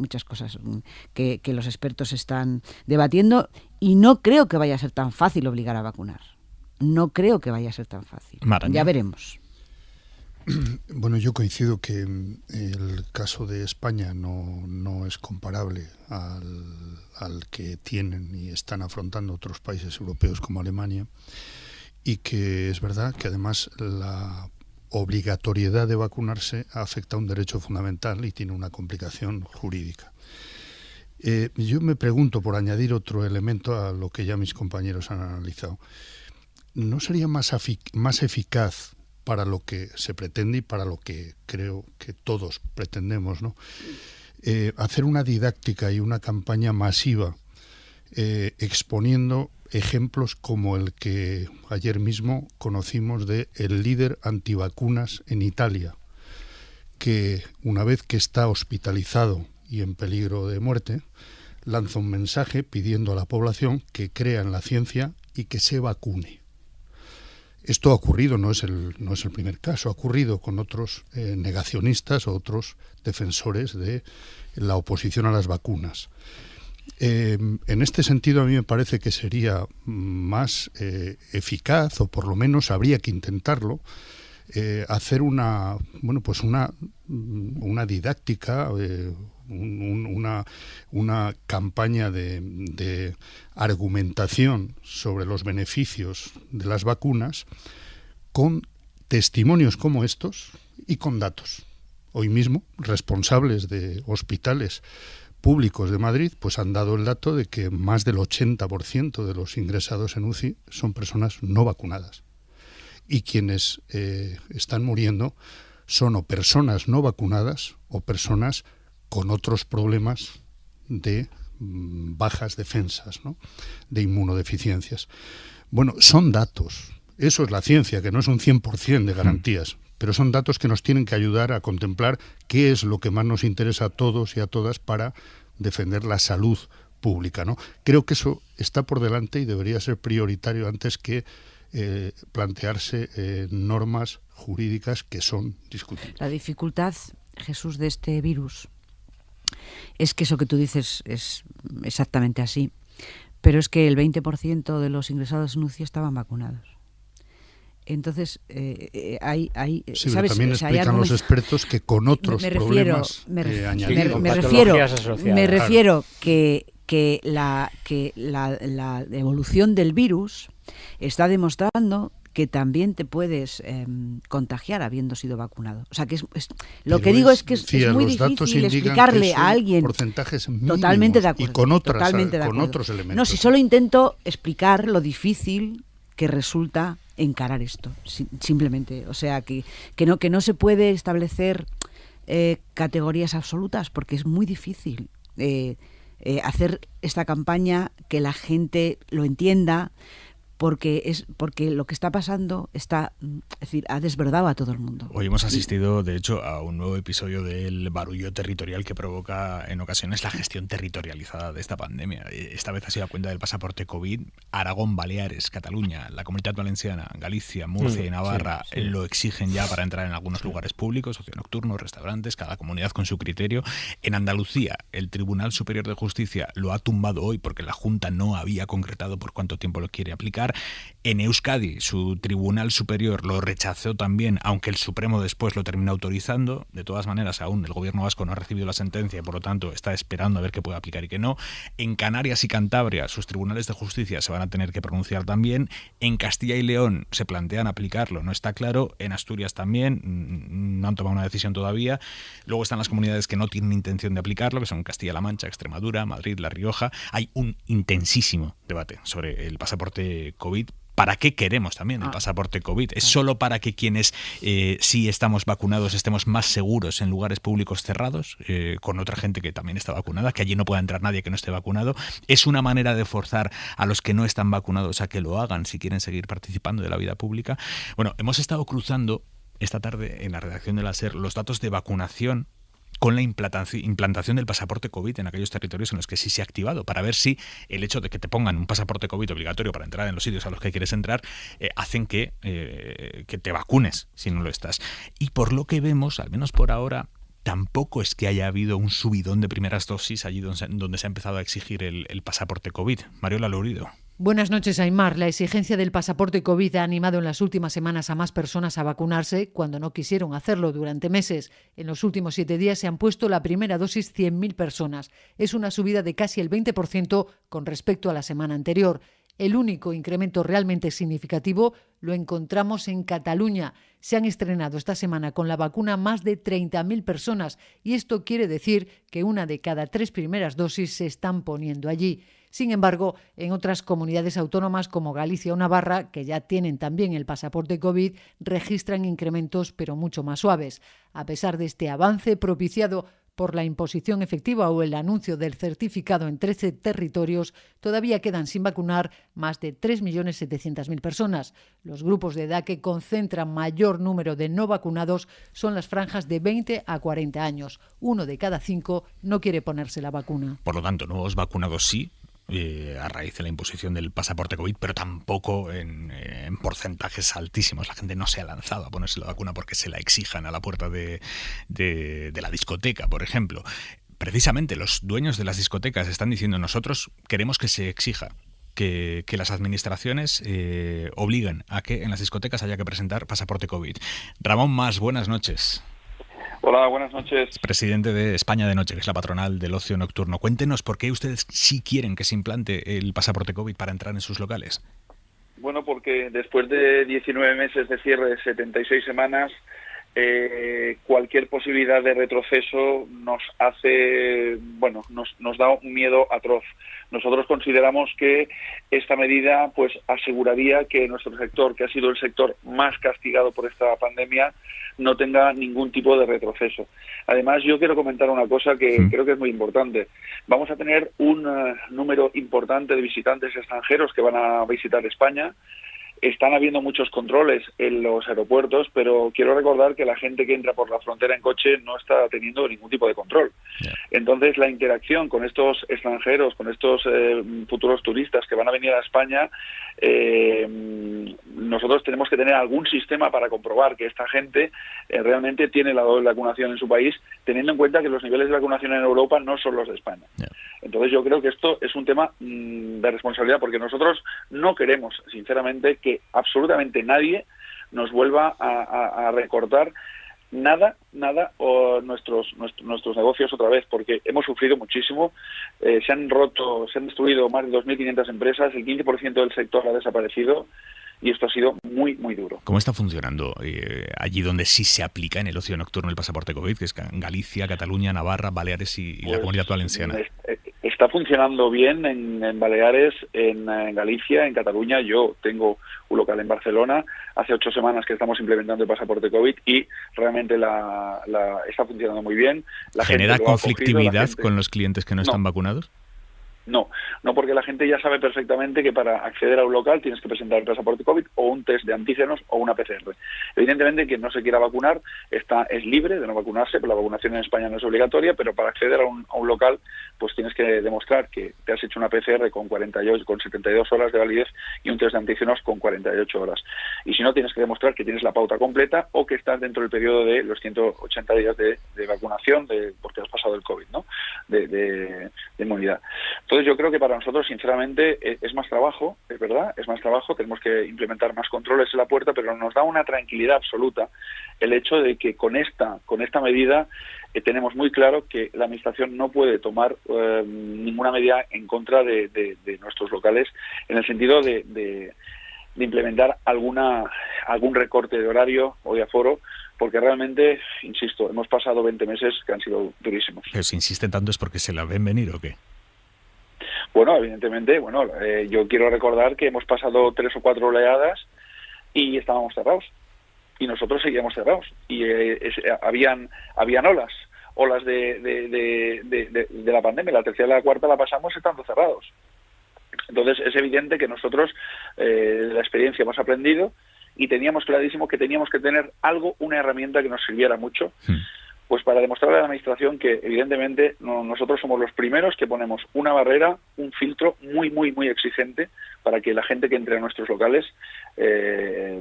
que los expertos están debatiendo, y no creo que vaya a ser tan fácil obligar a vacunar. No creo que vaya a ser tan fácil. Maraña. Ya veremos. Bueno, yo coincido que el caso de España no es comparable al que tienen y están afrontando otros países europeos como Alemania, y que es verdad que además la obligatoriedad de vacunarse afecta a un derecho fundamental y tiene una complicación jurídica. Yo me pregunto, por añadir otro elemento a lo que ya mis compañeros han analizado, ¿no sería más eficaz para lo que se pretende y para lo que creo que todos pretendemos, ¿no? Hacer una didáctica y una campaña masiva exponiendo ejemplos como el que ayer mismo conocimos de el líder antivacunas en Italia, que una vez que está hospitalizado y en peligro de muerte, lanza un mensaje pidiendo a la población que crea en la ciencia y que se vacune. Esto ha ocurrido, no es el primer caso, ha ocurrido con otros negacionistas o otros defensores de la oposición a las vacunas. En este sentido, a mí me parece que sería más eficaz, o por lo menos habría que intentarlo, hacer una didáctica, una campaña de argumentación sobre los beneficios de las vacunas con testimonios como estos y con datos. Hoy mismo, responsables de hospitales públicos de Madrid pues han dado el dato de que más del 80% de los ingresados en UCI son personas no vacunadas. Y quienes están muriendo son o personas no vacunadas o personas con otros problemas de bajas defensas, ¿no? De inmunodeficiencias. Bueno, son datos. Eso es la ciencia, que no es un 100% de garantías, pero son datos que nos tienen que ayudar a contemplar qué es lo que más nos interesa a todos y a todas para defender la salud pública, ¿no? Creo que eso está por delante y debería ser prioritario antes que plantearse normas jurídicas que son discutibles. La dificultad, Jesús, de este virus es que eso que tú dices es exactamente así, pero es que el 20% de los ingresados en UCI estaban vacunados. Entonces, hay sí, ¿sabes? También explican los expertos que con otros problemas añadidos. Me refiero que la evolución del virus está demostrando que también te puedes contagiar habiendo sido vacunado. O sea, que lo que digo es que es muy difícil explicarle a alguien. Porcentajes mínimos, totalmente de acuerdo. Y con otros elementos. No, si solo intento explicar lo difícil que resulta encarar esto, simplemente. O sea, que no se puede establecer categorías absolutas porque es muy difícil hacer esta campaña que la gente lo entienda, porque lo que está pasando ha desverdado a todo el mundo. Hoy hemos asistido, de hecho, a un nuevo episodio del barullo territorial que provoca en ocasiones la gestión territorializada de esta pandemia. Esta vez ha sido a cuenta del pasaporte COVID. Aragón, Baleares, Cataluña, la Comunidad Valenciana, Galicia, Murcia y Navarra lo exigen ya para entrar en algunos lugares públicos, ocio nocturno, restaurantes, cada comunidad con su criterio. En Andalucía, el Tribunal Superior de Justicia lo ha tumbado hoy porque la Junta no había concretado por cuánto tiempo lo quiere aplicar. En Euskadi, su Tribunal Superior lo rechazó también, aunque el Supremo después lo terminó autorizando. De todas maneras, aún el gobierno vasco no ha recibido la sentencia y por lo tanto está esperando a ver qué puede aplicar y qué no. En Canarias y Cantabria, sus tribunales de justicia se van a tener que pronunciar también. En Castilla y León se plantean aplicarlo, no está claro. En Asturias también, no han tomado una decisión todavía. Luego están las comunidades que no tienen intención de aplicarlo, que son Castilla-La Mancha, Extremadura, Madrid, La Rioja. Hay un intensísimo debate sobre el pasaporte COVID. ¿Para qué queremos también el pasaporte COVID? ¿Es solo para que quienes sí estamos vacunados estemos más seguros en lugares públicos cerrados, con otra gente que también está vacunada, que allí no pueda entrar nadie que no esté vacunado? ¿Es una manera de forzar a los que no están vacunados a que lo hagan si quieren seguir participando de la vida pública? Bueno, hemos estado cruzando esta tarde en la redacción de la SER los datos de vacunación con la implantación del pasaporte COVID en aquellos territorios en los que sí se ha activado, para ver si el hecho de que te pongan un pasaporte COVID obligatorio para entrar en los sitios a los que quieres entrar hacen que te vacunes si no lo estás. Y por lo que vemos, al menos por ahora, tampoco es que haya habido un subidón de primeras dosis allí donde se ha empezado a exigir el pasaporte COVID. Mariola Lourido. Buenas noches, Aymar. La exigencia del pasaporte COVID ha animado en las últimas semanas a más personas a vacunarse cuando no quisieron hacerlo durante meses. En los últimos 7 días se han puesto la primera dosis 100.000 personas. Es una subida de casi el 20% con respecto a la semana anterior. El único incremento realmente significativo lo encontramos en Cataluña. Se han estrenado esta semana con la vacuna más de 30.000 personas y esto quiere decir que 1 de cada 3 primeras dosis se están poniendo allí. Sin embargo, en otras comunidades autónomas como Galicia o Navarra, que ya tienen también el pasaporte COVID, registran incrementos pero mucho más suaves. A pesar de este avance propiciado por la imposición efectiva o el anuncio del certificado en 13 territorios, todavía quedan sin vacunar más de 3.700.000 personas. Los grupos de edad que concentran mayor número de no vacunados son las franjas de 20 a 40 años. 1 de cada 5 no quiere ponerse la vacuna. Por lo tanto, nuevos vacunados sí, a raíz de la imposición del pasaporte COVID, pero tampoco en porcentajes altísimos. La gente no se ha lanzado a ponerse la vacuna porque se la exijan a la puerta de la discoteca, por ejemplo. Precisamente los dueños de las discotecas están diciendo: nosotros queremos que se exija que las administraciones obliguen a que en las discotecas haya que presentar pasaporte COVID. Ramón Mas, buenas noches. Hola, buenas noches. Presidente de España de Noche, que es la patronal del ocio nocturno. Cuéntenos por qué ustedes sí quieren que se implante el pasaporte COVID para entrar en sus locales. Bueno, porque después de 19 meses de cierre, de 76 semanas, cualquier posibilidad de retroceso nos da un miedo atroz. Nosotros consideramos que esta medida pues aseguraría que nuestro sector, que ha sido el sector más castigado por esta pandemia, no tenga ningún tipo de retroceso. Además, yo quiero comentar una cosa que creo que es muy importante. Vamos a tener un número importante de visitantes extranjeros que van a visitar España. Están habiendo muchos controles en los aeropuertos, pero quiero recordar que la gente que entra por la frontera en coche no está teniendo ningún tipo de control. Entonces, la interacción con estos extranjeros, con estos futuros turistas que van a venir a España, nosotros tenemos que tener algún sistema para comprobar que esta gente realmente tiene la doble vacunación en su país, teniendo en cuenta que los niveles de vacunación en Europa no son los de España. Entonces, yo creo que esto es un tema de responsabilidad, porque nosotros no queremos, sinceramente, que absolutamente nadie nos vuelva a recortar nada o nuestros negocios otra vez, porque hemos sufrido muchísimo. Se han destruido más de 2.500 empresas, el 15% del sector ha desaparecido, y esto ha sido muy, muy duro. ¿Cómo está funcionando allí donde sí se aplica en el ocio nocturno el pasaporte COVID, que es Galicia, Cataluña, Navarra, Baleares y la Comunidad Valenciana? Está funcionando bien en Baleares, en Galicia, en Cataluña. Yo tengo un local en Barcelona. Hace 8 semanas que estamos implementando el pasaporte COVID y realmente está funcionando muy bien. ¿Genera conflictividad con los clientes que no están vacunados? No, porque la gente ya sabe perfectamente que para acceder a un local tienes que presentar el pasaporte COVID o un test de antígenos o una PCR. Evidentemente, quien no se quiera vacunar es libre de no vacunarse, pero la vacunación en España no es obligatoria, pero para acceder a un local pues tienes que demostrar que te has hecho una PCR con 72 horas de validez y un test de antígenos con 48 horas. Y si no, tienes que demostrar que tienes la pauta completa o que estás dentro del periodo de los 180 días de vacunación porque has pasado el COVID, ¿no? De inmunidad. Entonces yo creo que para nosotros, sinceramente, es más trabajo, es verdad, es más trabajo, tenemos que implementar más controles en la puerta, pero nos da una tranquilidad absoluta el hecho de que con esta medida tenemos muy claro que la Administración no puede tomar ninguna medida en contra de nuestros locales, en el sentido de implementar algún recorte de horario o de aforo, porque realmente, insisto, hemos pasado 20 meses que han sido durísimos. Pero si insisten tanto, ¿es porque se la ven venir o qué? Bueno, evidentemente, yo quiero recordar que hemos pasado 3 o 4 oleadas y estábamos cerrados. Y nosotros seguíamos cerrados. Y habían olas de la pandemia. La tercera y la cuarta la pasamos estando cerrados. Entonces, es evidente que nosotros, de la experiencia, hemos aprendido y teníamos clarísimo que teníamos que tener una herramienta que nos sirviera mucho. Pues para demostrarle a la Administración que, evidentemente, nosotros somos los primeros que ponemos una barrera, un filtro muy, muy, muy exigente para que la gente que entre a nuestros locales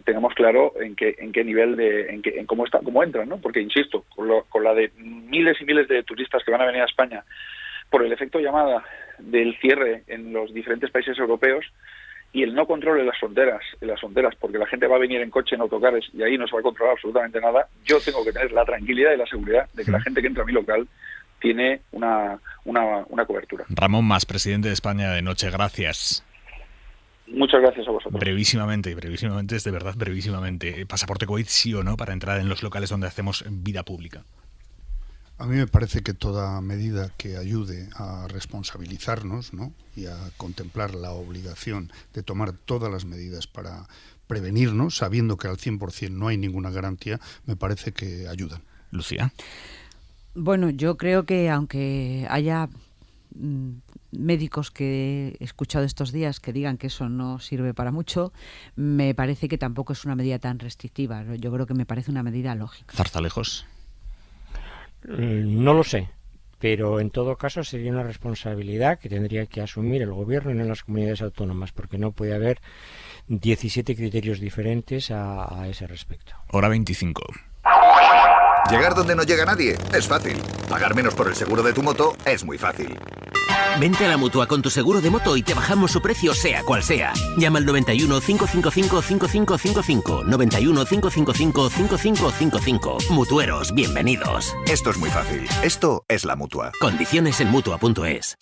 tengamos claro en qué nivel en cómo entran, ¿no? Porque, insisto, con la de miles y miles de turistas que van a venir a España por el efecto llamada del cierre en los diferentes países europeos, y el no control en las fronteras, porque la gente va a venir en coche, en autocares, y ahí no se va a controlar absolutamente nada, yo tengo que tener la tranquilidad y la seguridad de que la gente que entra a mi local tiene una cobertura. Ramón Mas, presidente de España de Noche, gracias. Muchas gracias a vosotros. Brevísimamente, es de verdad brevísimamente. ¿Pasaporte COVID sí o no para entrar en los locales donde hacemos vida pública? A mí me parece que toda medida que ayude a responsabilizarnos, ¿no?, y a contemplar la obligación de tomar todas las medidas para prevenirnos, sabiendo que al 100% no hay ninguna garantía, me parece que ayudan. Lucía. Bueno, yo creo que aunque haya médicos que he escuchado estos días que digan que eso no sirve para mucho, me parece que tampoco es una medida tan restrictiva. Yo creo que me parece una medida lógica. Zarzalejos. No lo sé, pero en todo caso sería una responsabilidad que tendría que asumir el gobierno y no las comunidades autónomas, porque no puede haber 17 criterios diferentes a ese respecto. Hora 25. Llegar donde no llega nadie es fácil. Pagar menos por el seguro de tu moto es muy fácil. Vente a la Mutua con tu seguro de moto y te bajamos su precio sea cual sea. Llama al 91 555 5555. 91 555 5555. Mutueros, bienvenidos. Esto es muy fácil. Esto es la Mutua. Condiciones en Mutua.es.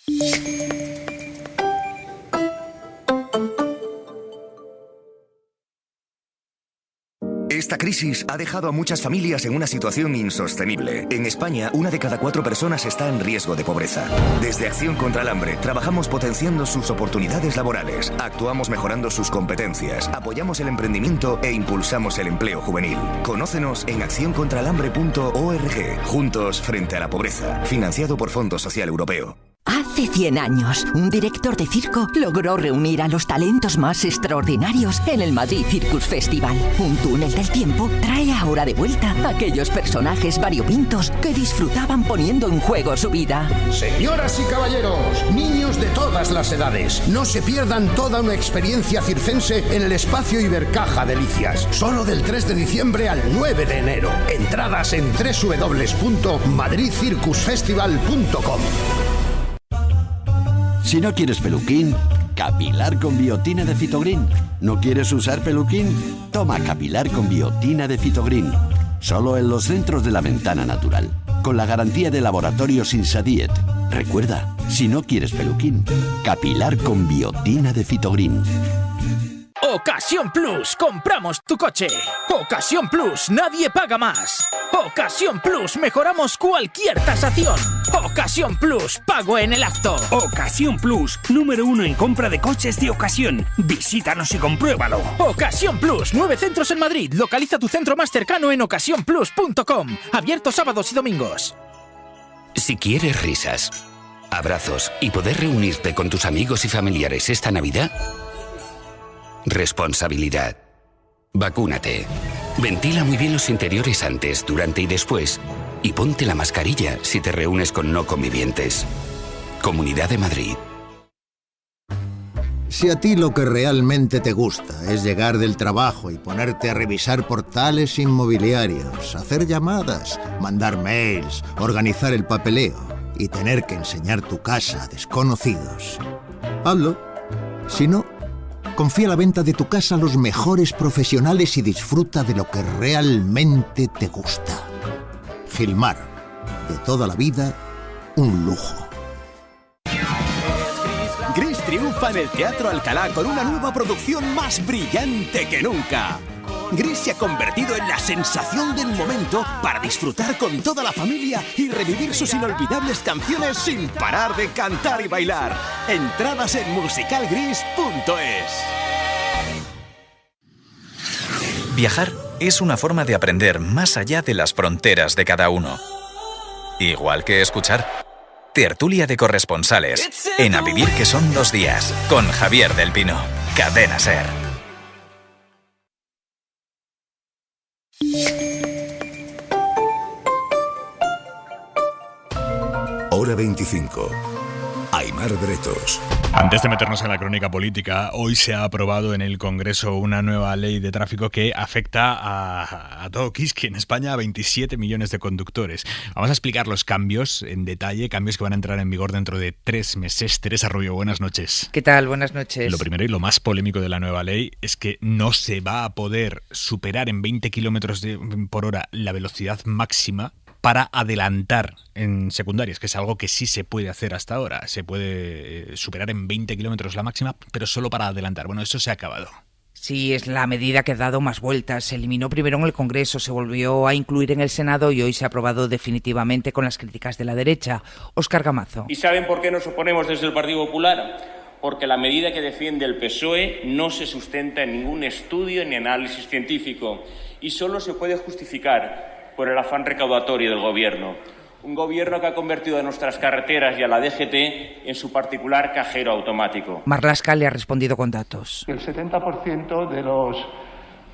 Esta crisis ha dejado a muchas familias en una situación insostenible. En España, 1 de cada 4 personas está en riesgo de pobreza. Desde Acción contra el Hambre, trabajamos potenciando sus oportunidades laborales, actuamos mejorando sus competencias, apoyamos el emprendimiento e impulsamos el empleo juvenil. Conócenos en accioncontraelhambre.org. Juntos frente a la pobreza. Financiado por Fondo Social Europeo. Hace 100 años, un director de circo logró reunir a los talentos más extraordinarios en el Madrid Circus Festival. Un túnel del tiempo trae ahora de vuelta a aquellos personajes variopintos que disfrutaban poniendo en juego su vida. Señoras y caballeros, niños de todas las edades, no se pierdan toda una experiencia circense en el espacio Ibercaja Delicias. Solo del 3 de diciembre al 9 de enero. Entradas en www.madridcircusfestival.com. Si no quieres peluquín, Capilar con biotina de Fitogreen. ¿No quieres usar peluquín? Toma Capilar con biotina de Fitogreen. Solo en los centros de la Ventana Natural. Con la garantía de Laboratorios Insadiet. Recuerda, si no quieres peluquín, Capilar con biotina de Fitogreen. Ocasión Plus, compramos tu coche. Ocasión Plus, nadie paga más. Ocasión Plus, mejoramos cualquier tasación. Ocasión Plus, pago en el acto. Ocasión Plus, número 1 en compra de coches de ocasión. Visítanos y compruébalo. Ocasión Plus, 9 centros en Madrid. Localiza tu centro más cercano en ocasiónplus.com. Abierto sábados y domingos. Si quieres risas, abrazos y poder reunirte con tus amigos y familiares esta Navidad, responsabilidad. Vacúnate. Ventila muy bien los interiores antes, durante y después. Y ponte la mascarilla si te reúnes con no convivientes. Comunidad de Madrid. Si a ti lo que realmente te gusta es llegar del trabajo y ponerte a revisar portales inmobiliarios, hacer llamadas, mandar mails, organizar el papeleo y tener que enseñar tu casa a desconocidos, hazlo. Si no, confía la venta de tu casa a los mejores profesionales y disfruta de lo que realmente te gusta. Gilmar, de toda la vida, un lujo. Gris triunfa en el Teatro Alcalá con una nueva producción más brillante que nunca. Gris se ha convertido en la sensación del momento para disfrutar con toda la familia y revivir sus inolvidables canciones sin parar de cantar y bailar. Entradas en musicalgris.es. Viajar es una forma de aprender más allá de las fronteras de cada uno. Igual que escuchar. Tertulia de corresponsales en A Vivir que son 2 días con Javier del Pino. Cadena SER. Hora 25. Aimar Bretos. Antes de meternos en la crónica política, hoy se ha aprobado en el Congreso una nueva ley de tráfico que afecta a todo Quisqui en España, a 27 millones de conductores. Vamos a explicar los cambios en detalle, cambios que van a entrar en vigor dentro de 3 meses. Teresa Rubio, buenas noches. ¿Qué tal? Buenas noches. Lo primero y lo más polémico de la nueva ley es que no se va a poder superar en 20 kilómetros por hora la velocidad máxima para adelantar en secundarias, que es algo que sí se puede hacer hasta ahora. Se puede superar en 20 kilómetros la máxima, pero solo para adelantar. Bueno, eso se ha acabado. Sí, es la medida que ha dado más vueltas. Se eliminó primero en el Congreso, se volvió a incluir en el Senado y hoy se ha aprobado definitivamente con las críticas de la derecha. Óscar Gamazo. ¿Y saben por qué nos oponemos desde el Partido Popular? Porque la medida que defiende el PSOE no se sustenta en ningún estudio ni análisis científico y solo se puede justificar por el afán recaudatorio del Gobierno. Un Gobierno que ha convertido a nuestras carreteras y a la DGT en su particular cajero automático. Marlaska le ha respondido con datos. El 70% de los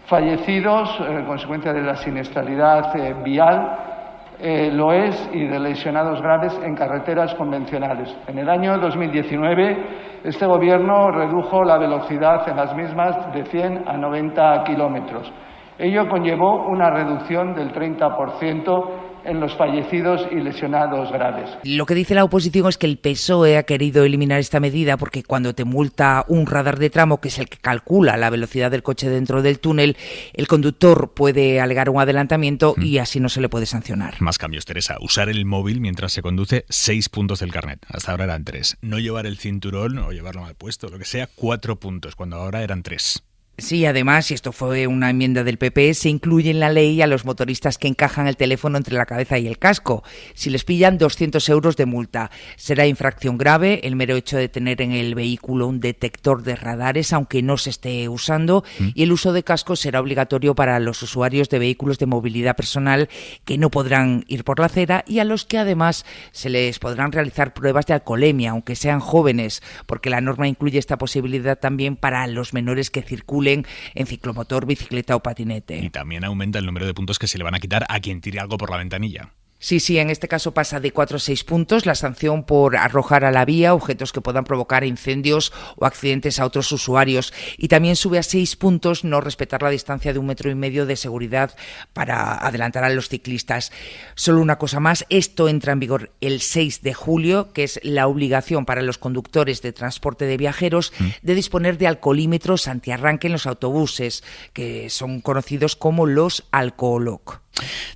fallecidos, en consecuencia de la siniestralidad vial, lo es, y de lesionados graves en carreteras convencionales. En el año 2019, este Gobierno redujo la velocidad en las mismas de 100 a 90 kilómetros. Ello conllevó una reducción del 30% en los fallecidos y lesionados graves. Lo que dice la oposición es que el PSOE ha querido eliminar esta medida porque cuando te multa un radar de tramo, que es el que calcula la velocidad del coche dentro del túnel, el conductor puede alegar un adelantamiento y así no se le puede sancionar. Más cambios, Teresa. Usar el móvil mientras se conduce, 6 puntos del carnet. Hasta ahora eran 3. No llevar el cinturón o llevarlo mal puesto, lo que sea, 4 puntos, cuando ahora eran 3. Sí, además, y esto fue una enmienda del PP, se incluye en la ley a los motoristas que encajan el teléfono entre la cabeza y el casco. Si les pillan, 200 euros de multa. Será infracción grave el mero hecho de tener en el vehículo un detector de radares, aunque no se esté usando, y el uso de casco será obligatorio para los usuarios de vehículos de movilidad personal que no podrán ir por la acera y a los que además se les podrán realizar pruebas de alcoholemia, aunque sean jóvenes, porque la norma incluye esta posibilidad también para los menores que circulen en ciclomotor, bicicleta o patinete. Y también aumenta el número de puntos que se le van a quitar a quien tire algo por la ventanilla. Sí, en este caso pasa de 4 a 6 puntos la sanción por arrojar a la vía objetos que puedan provocar incendios o accidentes a otros usuarios. Y también sube a 6 puntos no respetar la distancia de 1,5 metros de seguridad para adelantar a los ciclistas. Solo una cosa más, esto entra en vigor el 6 de julio, que es la obligación para los conductores de transporte de viajeros de disponer de alcoholímetros antiarranque en los autobuses, que son conocidos como los alcoholoc.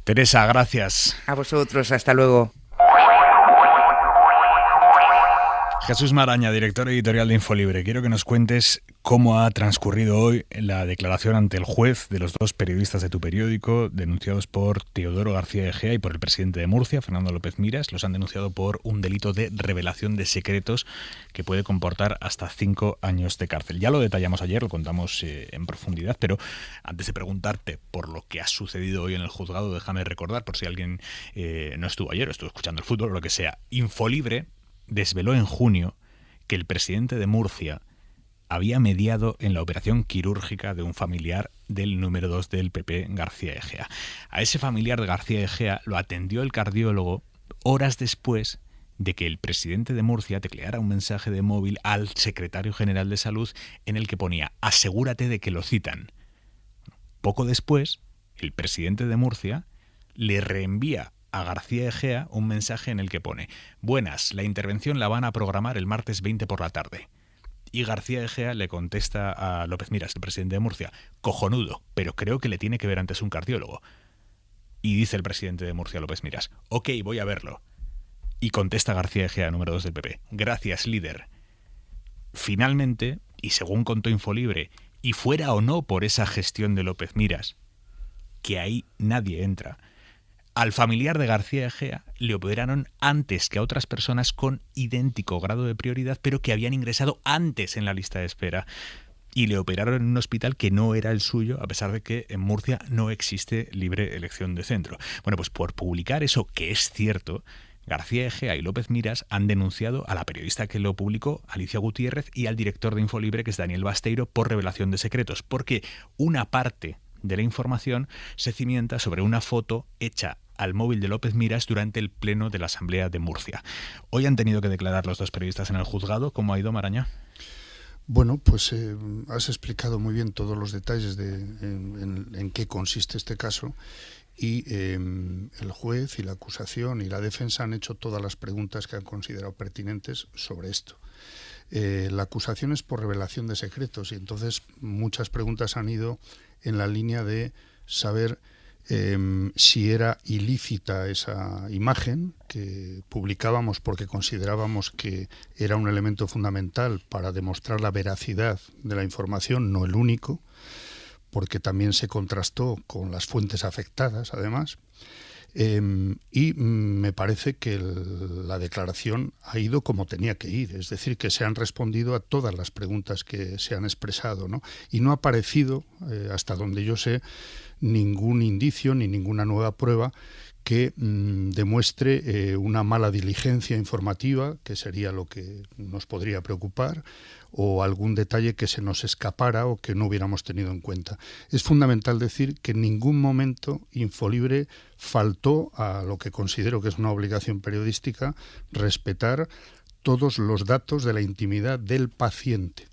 Teresa, gracias. A vosotros, hasta luego. Jesús Maraña, director editorial de Infolibre, quiero que nos cuentes cómo ha transcurrido hoy la declaración ante el juez de los 2 periodistas de tu periódico denunciados por Teodoro García Egea y por el presidente de Murcia, Fernando López Miras. Los han denunciado por un delito de revelación de secretos que puede comportar hasta 5 años de cárcel. Ya lo detallamos ayer, lo contamos en profundidad, pero antes de preguntarte por lo que ha sucedido hoy en el juzgado, déjame recordar, por si alguien no estuvo ayer o estuvo escuchando el fútbol o lo que sea, Infolibre desveló en junio que el presidente de Murcia había mediado en la operación quirúrgica de un familiar del número 2 del PP, García Egea. A ese familiar de García Egea lo atendió el cardiólogo horas después de que el presidente de Murcia tecleara un mensaje de móvil al secretario general de Salud en el que ponía «asegúrate de que lo citan». Poco después, el presidente de Murcia le reenvía a García Egea un mensaje en el que pone «Buenas, la intervención la van a programar el martes 20 por la tarde». Y García Egea le contesta a López Miras, el presidente de Murcia, «Cojonudo, pero creo que le tiene que ver antes un cardiólogo». Y dice el presidente de Murcia, López Miras, «Ok, voy a verlo». Y contesta García Egea, número 2 del PP, «Gracias, líder». Finalmente, y según contó Infolibre, y fuera o no por esa gestión de López Miras, que ahí nadie entra, al familiar de García Egea le operaron antes que a otras personas con idéntico grado de prioridad, pero que habían ingresado antes en la lista de espera. Y le operaron en un hospital que no era el suyo, a pesar de que en Murcia no existe libre elección de centro. Bueno, pues por publicar eso, que es cierto, García Egea y López Miras han denunciado a la periodista que lo publicó, Alicia Gutiérrez, y al director de Infolibre, que es Daniel Basteiro, por revelación de secretos, porque una parte de la información se cimienta sobre una foto hecha al móvil de López Miras durante el pleno de la Asamblea de Murcia. Hoy han tenido que declarar los 2 periodistas en el juzgado. ¿Cómo ha ido, Maraña? Bueno, pues has explicado muy bien todos los detalles en qué consiste este caso y el juez y la acusación y la defensa han hecho todas las preguntas que han considerado pertinentes sobre esto. La acusación es por revelación de secretos y entonces muchas preguntas han ido en la línea de saber si era ilícita esa imagen que publicábamos porque considerábamos que era un elemento fundamental para demostrar la veracidad de la información, no el único, porque también se contrastó con las fuentes afectadas, además. Y me parece que la declaración ha ido como tenía que ir, es decir, que se han respondido a todas las preguntas que se han expresado, ¿no? Y no ha aparecido, hasta donde yo sé, ningún indicio ni ninguna nueva prueba que demuestre una mala diligencia informativa, que sería lo que nos podría preocupar, o algún detalle que se nos escapara o que no hubiéramos tenido en cuenta. Es fundamental decir que en ningún momento Infolibre faltó a lo que considero que es una obligación periodística, respetar todos los datos de la intimidad del paciente.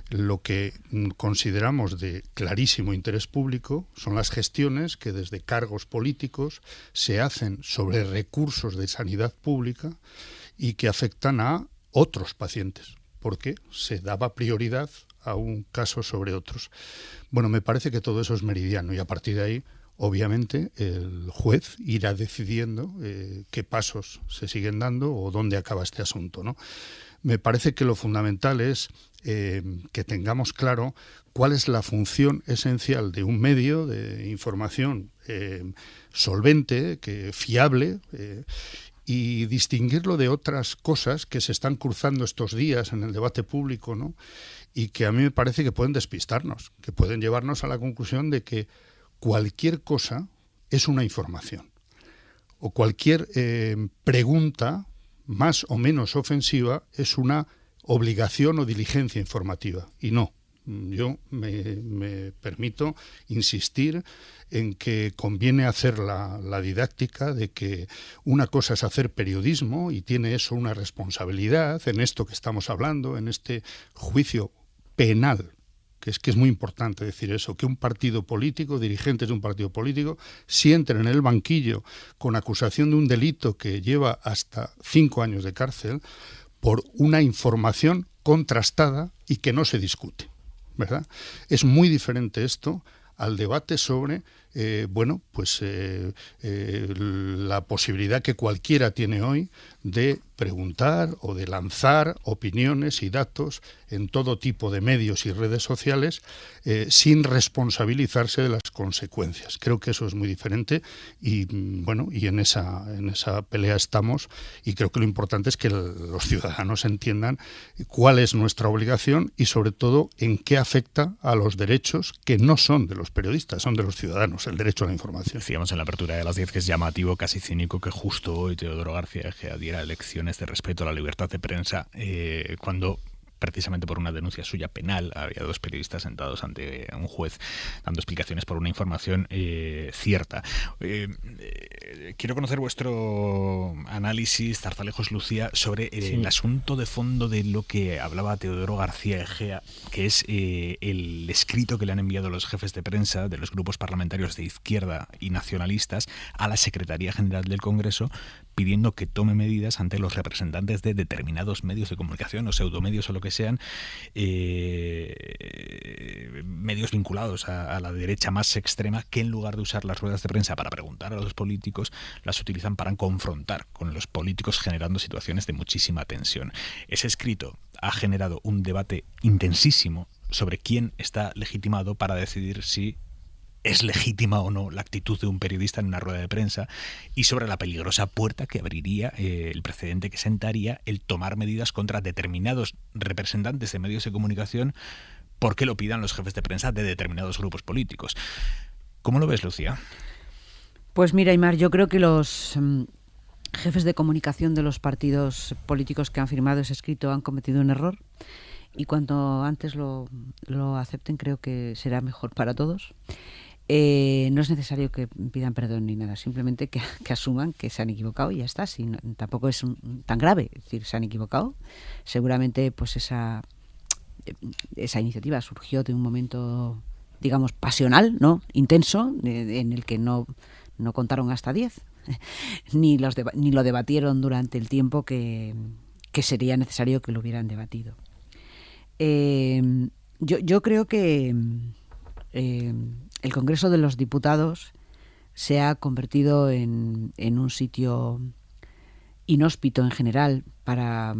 Lo que consideramos de clarísimo interés público son las gestiones que desde cargos políticos se hacen sobre recursos de sanidad pública y que afectan a otros pacientes, porque se daba prioridad a un caso sobre otros. Bueno, me parece que todo eso es meridiano y a partir de ahí, obviamente, el juez irá decidiendo qué pasos se siguen dando o dónde acaba este asunto, ¿no? me parece que lo fundamental es que tengamos claro cuál es la función esencial de un medio de información solvente, fiable, y distinguirlo de otras cosas que se están cruzando estos días en el debate público, ¿no? Y que a mí me parece que pueden despistarnos, que pueden llevarnos a la conclusión de que cualquier cosa es una información, o cualquier pregunta más o menos ofensiva es una obligación o diligencia informativa, y no. Yo me permito insistir en que conviene hacer la didáctica de que una cosa es hacer periodismo y tiene eso una responsabilidad en esto que estamos hablando, en este juicio penal, que es muy importante decir eso, que un partido político, dirigentes de un partido político, si entran en el banquillo con acusación de un delito que lleva hasta 5 años de cárcel por una información contrastada y que no se discute, ¿verdad? Es muy diferente esto al debate sobre la posibilidad que cualquiera tiene hoy de preguntar o de lanzar opiniones y datos en todo tipo de medios y redes sociales sin responsabilizarse de las consecuencias. Creo que eso es muy diferente y en esa pelea estamos, y creo que lo importante es que los ciudadanos entiendan cuál es nuestra obligación y sobre todo en qué afecta a los derechos que no son de los periodistas, son de los ciudadanos, el derecho a la información. Decíamos en la apertura de las 10 que es llamativo, casi cínico, que justo hoy Teodoro García Egea diera lecciones de respeto a la libertad de prensa cuando, precisamente por una denuncia suya penal, había 2 periodistas sentados ante un juez dando explicaciones por una información cierta. Quiero conocer vuestro análisis, Zarzalejos, Lucía, sobre el asunto de fondo de lo que hablaba Teodoro García Egea, que es el escrito que le han enviado los jefes de prensa de los grupos parlamentarios de izquierda y nacionalistas a la Secretaría General del Congreso, pidiendo que tome medidas ante los representantes de determinados medios de comunicación o pseudomedios o lo que sean, medios vinculados a la derecha más extrema, que en lugar de usar las ruedas de prensa para preguntar a los políticos, las utilizan para confrontar con los políticos, generando situaciones de muchísima tensión. Ese escrito ha generado un debate intensísimo sobre quién está legitimado para decidir si es legítima o no la actitud de un periodista en una rueda de prensa, y sobre la peligrosa puerta que abriría, el precedente que sentaría el tomar medidas contra determinados representantes de medios de comunicación porque lo pidan los jefes de prensa de determinados grupos políticos. ¿Cómo lo ves, Lucía? Pues mira, Aimar, yo creo que los jefes de comunicación de los partidos políticos que han firmado ese escrito han cometido un error, y cuanto antes lo acepten, creo que será mejor para todos. No es necesario que pidan perdón ni nada, simplemente que asuman que se han equivocado y ya está. Tampoco es tan grave, es decir, se han equivocado. Seguramente pues esa iniciativa surgió de un momento, digamos, pasional, ¿no? Intenso, en el que no contaron hasta 10, ni lo debatieron durante el tiempo que sería necesario que lo hubieran debatido. Yo creo que el Congreso de los Diputados se ha convertido en un sitio inhóspito en general para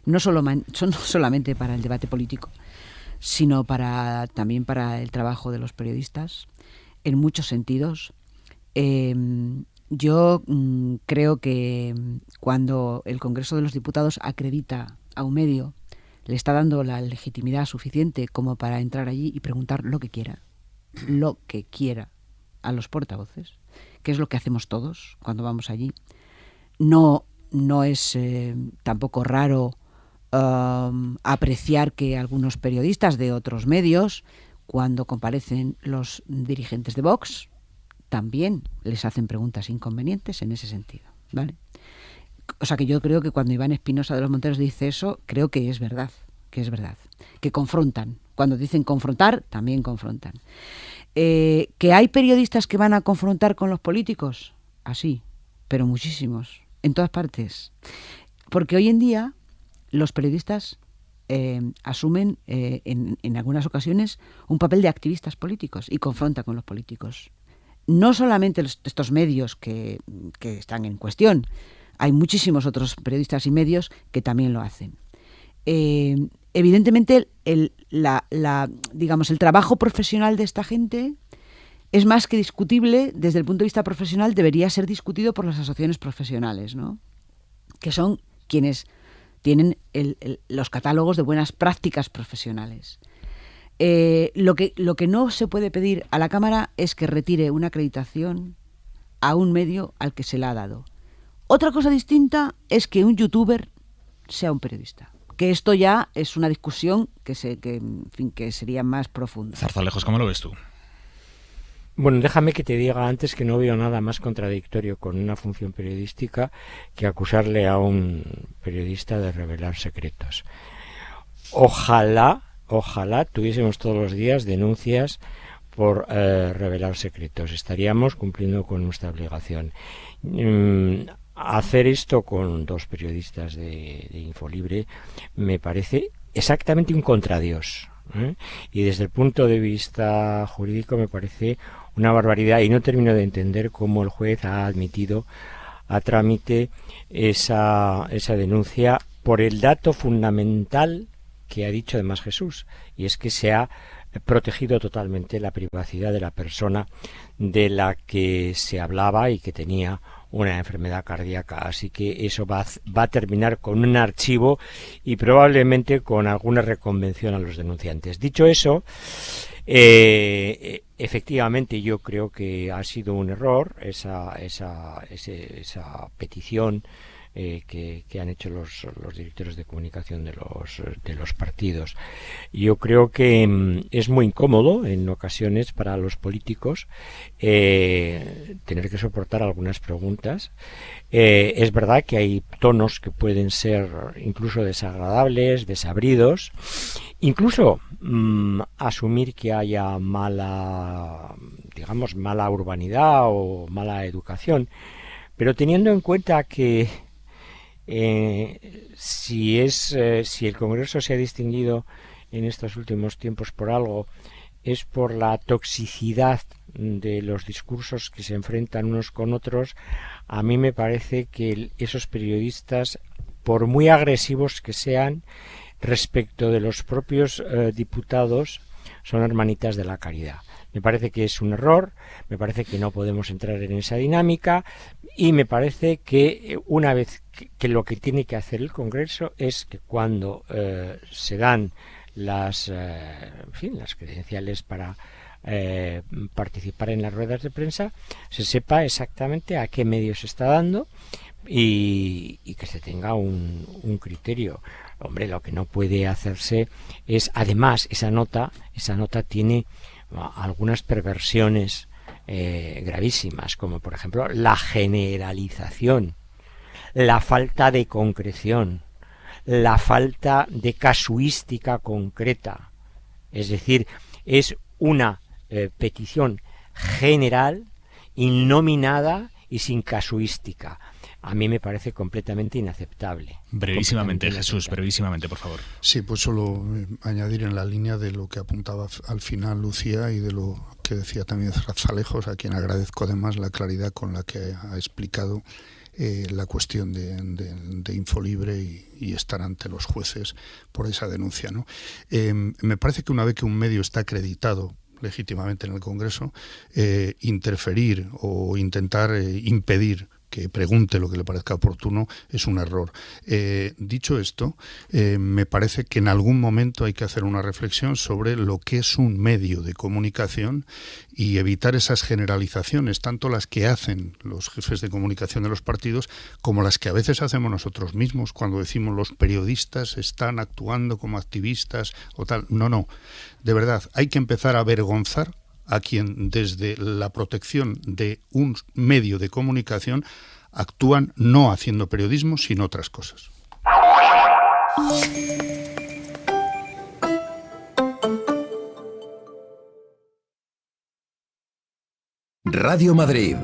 no solamente para el debate político, sino también para el trabajo de los periodistas, en muchos sentidos. Yo creo que cuando el Congreso de los Diputados acredita a un medio, le está dando la legitimidad suficiente como para entrar allí y preguntar lo que quiera a los portavoces, que es lo que hacemos todos cuando vamos allí. No es tampoco raro apreciar que algunos periodistas de otros medios, cuando comparecen los dirigentes de Vox, también les hacen preguntas inconvenientes en ese sentido, ¿vale? O sea que yo creo que cuando Iván Espinosa de los Monteros dice eso, creo que es verdad, que confrontan. Cuando dicen confrontar, también confrontan. ¿Que hay periodistas que van a confrontar con los políticos? Así, pero muchísimos, en todas partes. Porque hoy en día los periodistas asumen en algunas ocasiones un papel de activistas políticos y confrontan con los políticos. No solamente estos medios que están en cuestión. hay muchísimos otros periodistas y medios que también lo hacen. Evidentemente, digamos, el trabajo profesional de esta gente es más que discutible. Desde el punto de vista profesional debería ser discutido por las asociaciones profesionales, ¿no? Que son quienes tienen los catálogos de buenas prácticas profesionales. Lo que no se puede pedir a la Cámara es que retire una acreditación a un medio al que se la ha dado. Otra cosa distinta es que un youtuber sea un periodista. Que esto ya es una discusión que sería más profunda. Zarzalejos, ¿cómo lo ves tú? Bueno, déjame que te diga antes que no veo nada más contradictorio con una función periodística que acusarle a un periodista de revelar secretos. Ojalá tuviésemos todos los días denuncias por revelar secretos. Estaríamos cumpliendo con nuestra obligación. Hacer esto con dos periodistas de Infolibre me parece exactamente un contradios, ¿eh? Y desde el punto de vista jurídico me parece una barbaridad, y no termino de entender cómo el juez ha admitido a trámite esa denuncia por el dato fundamental que ha dicho además Jesús, y es que se ha protegido totalmente la privacidad de la persona de la que se hablaba y que tenía una enfermedad cardíaca. Así que eso va a terminar con un archivo y probablemente con alguna reconvención a los denunciantes. Dicho eso, efectivamente yo creo que ha sido un error esa petición que han hecho los directores de comunicación de los partidos. Yo creo que es muy incómodo en ocasiones para los políticos tener que soportar algunas preguntas. Es verdad que hay tonos que pueden ser incluso desagradables, desabridos, incluso asumir que haya mala urbanidad o mala educación, pero teniendo en cuenta que si el Congreso se ha distinguido en estos últimos tiempos por algo, es por la toxicidad de los discursos que se enfrentan unos con otros. A mí me parece que esos periodistas, por muy agresivos que sean respecto de los propios diputados, son hermanitas de la caridad. Me parece que es un error, me parece que no podemos entrar en esa dinámica, y me parece que una vez que lo que tiene que hacer el Congreso es que cuando se dan las credenciales para participar en las ruedas de prensa, se sepa exactamente a qué medio se está dando y que se tenga un criterio. Hombre, lo que no puede hacerse es, además, esa nota tiene algunas perversiones gravísimas, como por ejemplo la generalización, la falta de concreción, la falta de casuística concreta. Es decir, es una petición general, innominada y sin casuística. A mí me parece completamente inaceptable. Brevísimamente, Jesús, brevísimamente, por favor. Sí, pues solo añadir en la línea de lo que apuntaba al final Lucía y de lo que decía también Zarzalejos, a quien agradezco además la claridad con la que ha explicado la cuestión de Infolibre y estar ante los jueces por esa denuncia, ¿no? Me parece que una vez que un medio está acreditado legítimamente en el Congreso, interferir o intentar impedir que pregunte lo que le parezca oportuno es un error. Dicho esto, me parece que en algún momento hay que hacer una reflexión sobre lo que es un medio de comunicación y evitar esas generalizaciones, tanto las que hacen los jefes de comunicación de los partidos como las que a veces hacemos nosotros mismos cuando decimos los periodistas están actuando como activistas o tal. No, de verdad, hay que empezar a avergonzar a quien desde la protección de un medio de comunicación actúan no haciendo periodismo, sino otras cosas. Radio Madrid.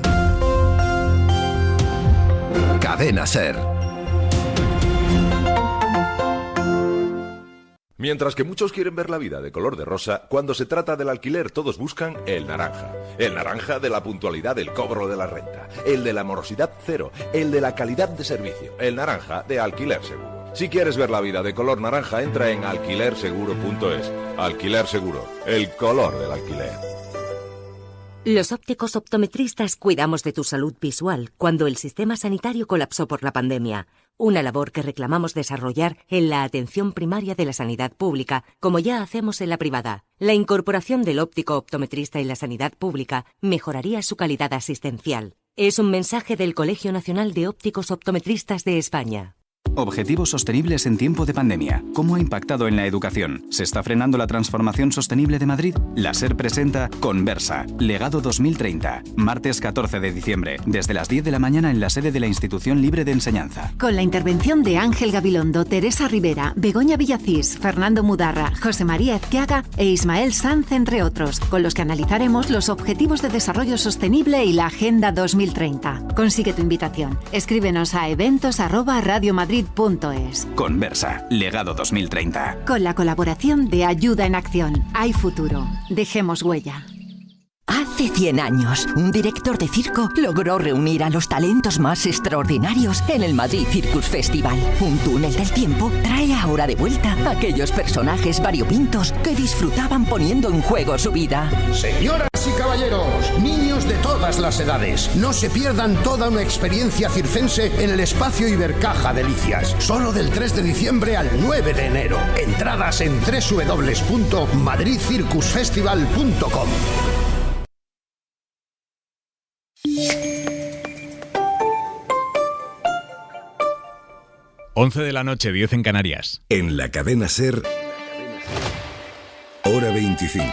Cadena SER. Mientras que muchos quieren ver la vida de color de rosa, cuando se trata del alquiler todos buscan el naranja. El naranja de la puntualidad del cobro de la renta, el de la morosidad cero, el de la calidad de servicio, el naranja de Alquiler Seguro. Si quieres ver la vida de color naranja, entra en alquilerseguro.es. Alquiler Seguro, el color del alquiler. Los ópticos optometristas cuidamos de tu salud visual cuando el sistema sanitario colapsó por la pandemia. Una labor que reclamamos desarrollar en la atención primaria de la sanidad pública, como ya hacemos en la privada. La incorporación del óptico optometrista en la sanidad pública mejoraría su calidad asistencial. Es un mensaje del Colegio Nacional de Ópticos Optometristas de España. Objetivos sostenibles en tiempo de pandemia. ¿Cómo ha impactado en la educación? ¿Se está frenando la transformación sostenible de Madrid? La SER presenta Conversa, Legado 2030, martes 14 de diciembre, desde las 10 de la mañana en la sede de la Institución Libre de Enseñanza. Con la intervención de Ángel Gabilondo, Teresa Rivera, Begoña Villacís, Fernando Mudarra, José María Ezqueaga e Ismael Sanz, entre otros, con los que analizaremos los Objetivos de Desarrollo Sostenible y la Agenda 2030. Consigue tu invitación. Escríbenos a eventos@radiomadrid.es. Conversa, Legado 2030. Con la colaboración de Ayuda en Acción. Hay futuro. Dejemos huella. Hace 100 años, un director de circo logró reunir a los talentos más extraordinarios en el Madrid Circus Festival. Un túnel del tiempo trae ahora de vuelta a aquellos personajes variopintos que disfrutaban poniendo en juego su vida. Señoras y caballeros, niños de todas las edades, no se pierdan toda una experiencia circense en el espacio Ibercaja Delicias. Solo del 3 de diciembre al 9 de enero. Entradas en www.madridcircusfestival.com. 11 de la noche, 10 en Canarias. En la cadena SER, hora 25.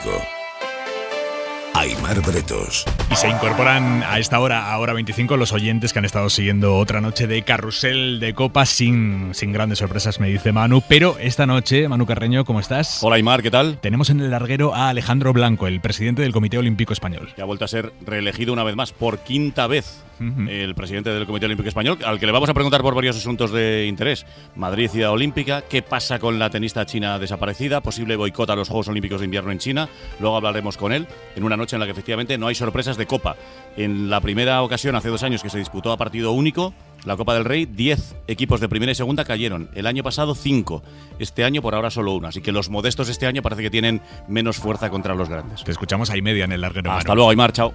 Aimar Bretos. Y se incorporan a esta hora, a hora 25, los oyentes que han estado siguiendo otra noche de carrusel de copas sin grandes sorpresas, me dice Manu. Pero esta noche, Manu Carreño, ¿cómo estás? Hola Aimar, ¿qué tal? Tenemos en el larguero a Alejandro Blanco, el presidente del Comité Olímpico Español. Que ha vuelto a ser reelegido una vez más, por quinta vez, el presidente del Comité Olímpico Español, al que le vamos a preguntar por varios asuntos de interés. Madrid, ciudad olímpica, qué pasa con la tenista china desaparecida, posible boicot a los Juegos Olímpicos de Invierno en China. Luego hablaremos con él en una noche en la que efectivamente no hay sorpresas de Copa. En la primera ocasión, hace 2 años, que se disputó a partido único, la Copa del Rey, 10 equipos de primera y segunda cayeron. El año pasado 5. Este año por ahora solo 1. Así que los modestos este año parece que tienen menos fuerza contra los grandes. Te escuchamos ahí media en el larguero. Hasta luego, Aimar, chao.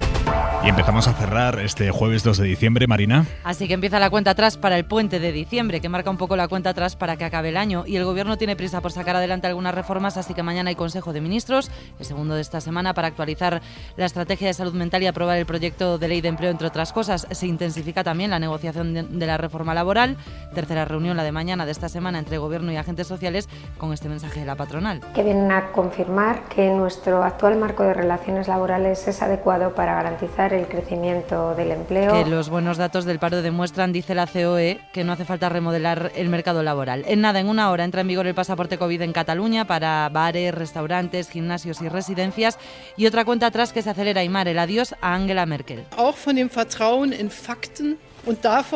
Y empezamos a cerrar este jueves 2 de diciembre, Marina. Así que empieza la cuenta atrás para el puente de diciembre, que marca un poco la cuenta atrás para que acabe el año. Y el Gobierno tiene prisa por sacar adelante algunas reformas, así que mañana hay Consejo de Ministros, el segundo de esta semana, para actualizar la estrategia de salud mental y aprobar el proyecto de ley de empleo, entre otras cosas. Se intensifica también la negociación de la reforma laboral. Tercera reunión, la de mañana de esta semana, entre Gobierno y agentes sociales, con este mensaje de la patronal. Que vienen a confirmar que nuestro actual marco de relaciones laborales es adecuado para garantizar el crecimiento del empleo. Que los buenos datos del paro demuestran, dice la COE, que no hace falta remodelar el mercado laboral. En nada, en una hora, entra en vigor el pasaporte COVID en Cataluña para bares, restaurantes, gimnasios y residencias. Y otra cuenta atrás que se acelera, Aimar, el adiós a Angela Merkel.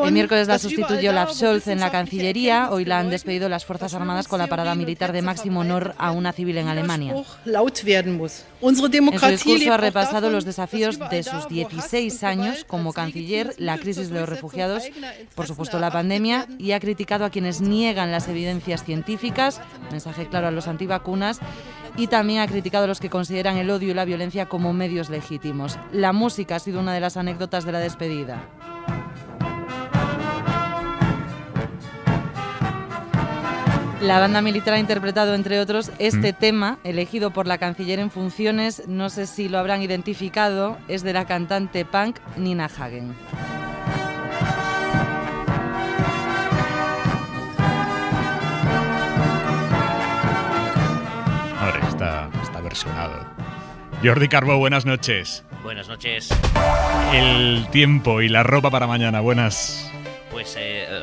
El miércoles la sustituyó Olaf Scholz en la Cancillería. Hoy la han despedido las Fuerzas Armadas con la parada militar de máximo honor a una civil en Alemania. En su discurso ha repasado los desafíos de sus 16 años como canciller, la crisis de los refugiados, por supuesto la pandemia, y ha criticado a quienes niegan las evidencias científicas, mensaje claro a los antivacunas, y también ha criticado a los que consideran el odio y la violencia como medios legítimos. La música ha sido una de las anécdotas de la despedida. La banda militar ha interpretado, entre otros, este tema, elegido por la canciller en funciones. No sé si lo habrán identificado, es de la cantante punk Nina Hagen. Ahora está versionado. Jordi Carbó, buenas noches. Buenas noches. El tiempo y la ropa para mañana, buenas. Pues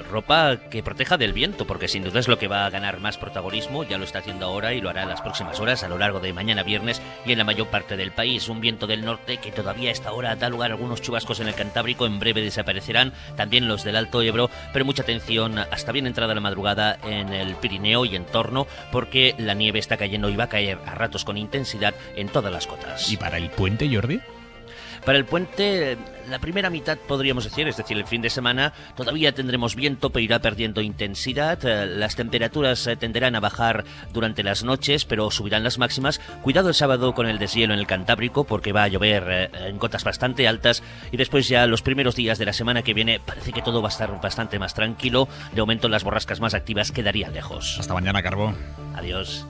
ropa que proteja del viento, porque sin duda es lo que va a ganar más protagonismo. Ya lo está haciendo ahora y lo hará en las próximas horas, a lo largo de mañana viernes y en la mayor parte del país. Un viento del norte que todavía a esta hora da lugar a algunos chubascos en el Cantábrico. En breve desaparecerán también los del Alto Ebro, pero mucha atención hasta bien entrada la madrugada en el Pirineo y en torno, porque la nieve está cayendo y va a caer a ratos con intensidad en todas las cotas. ¿Y para el puente, Jordi? Para el puente, la primera mitad podríamos decir, es decir, el fin de semana, todavía tendremos viento, pero irá perdiendo intensidad. Las temperaturas tenderán a bajar durante las noches, pero subirán las máximas. Cuidado el sábado con el deshielo en el Cantábrico, porque va a llover en cotas bastante altas. Y después ya los primeros días de la semana que viene parece que todo va a estar bastante más tranquilo. De momento las borrascas más activas quedarían lejos. Hasta mañana, Carbó. Adiós.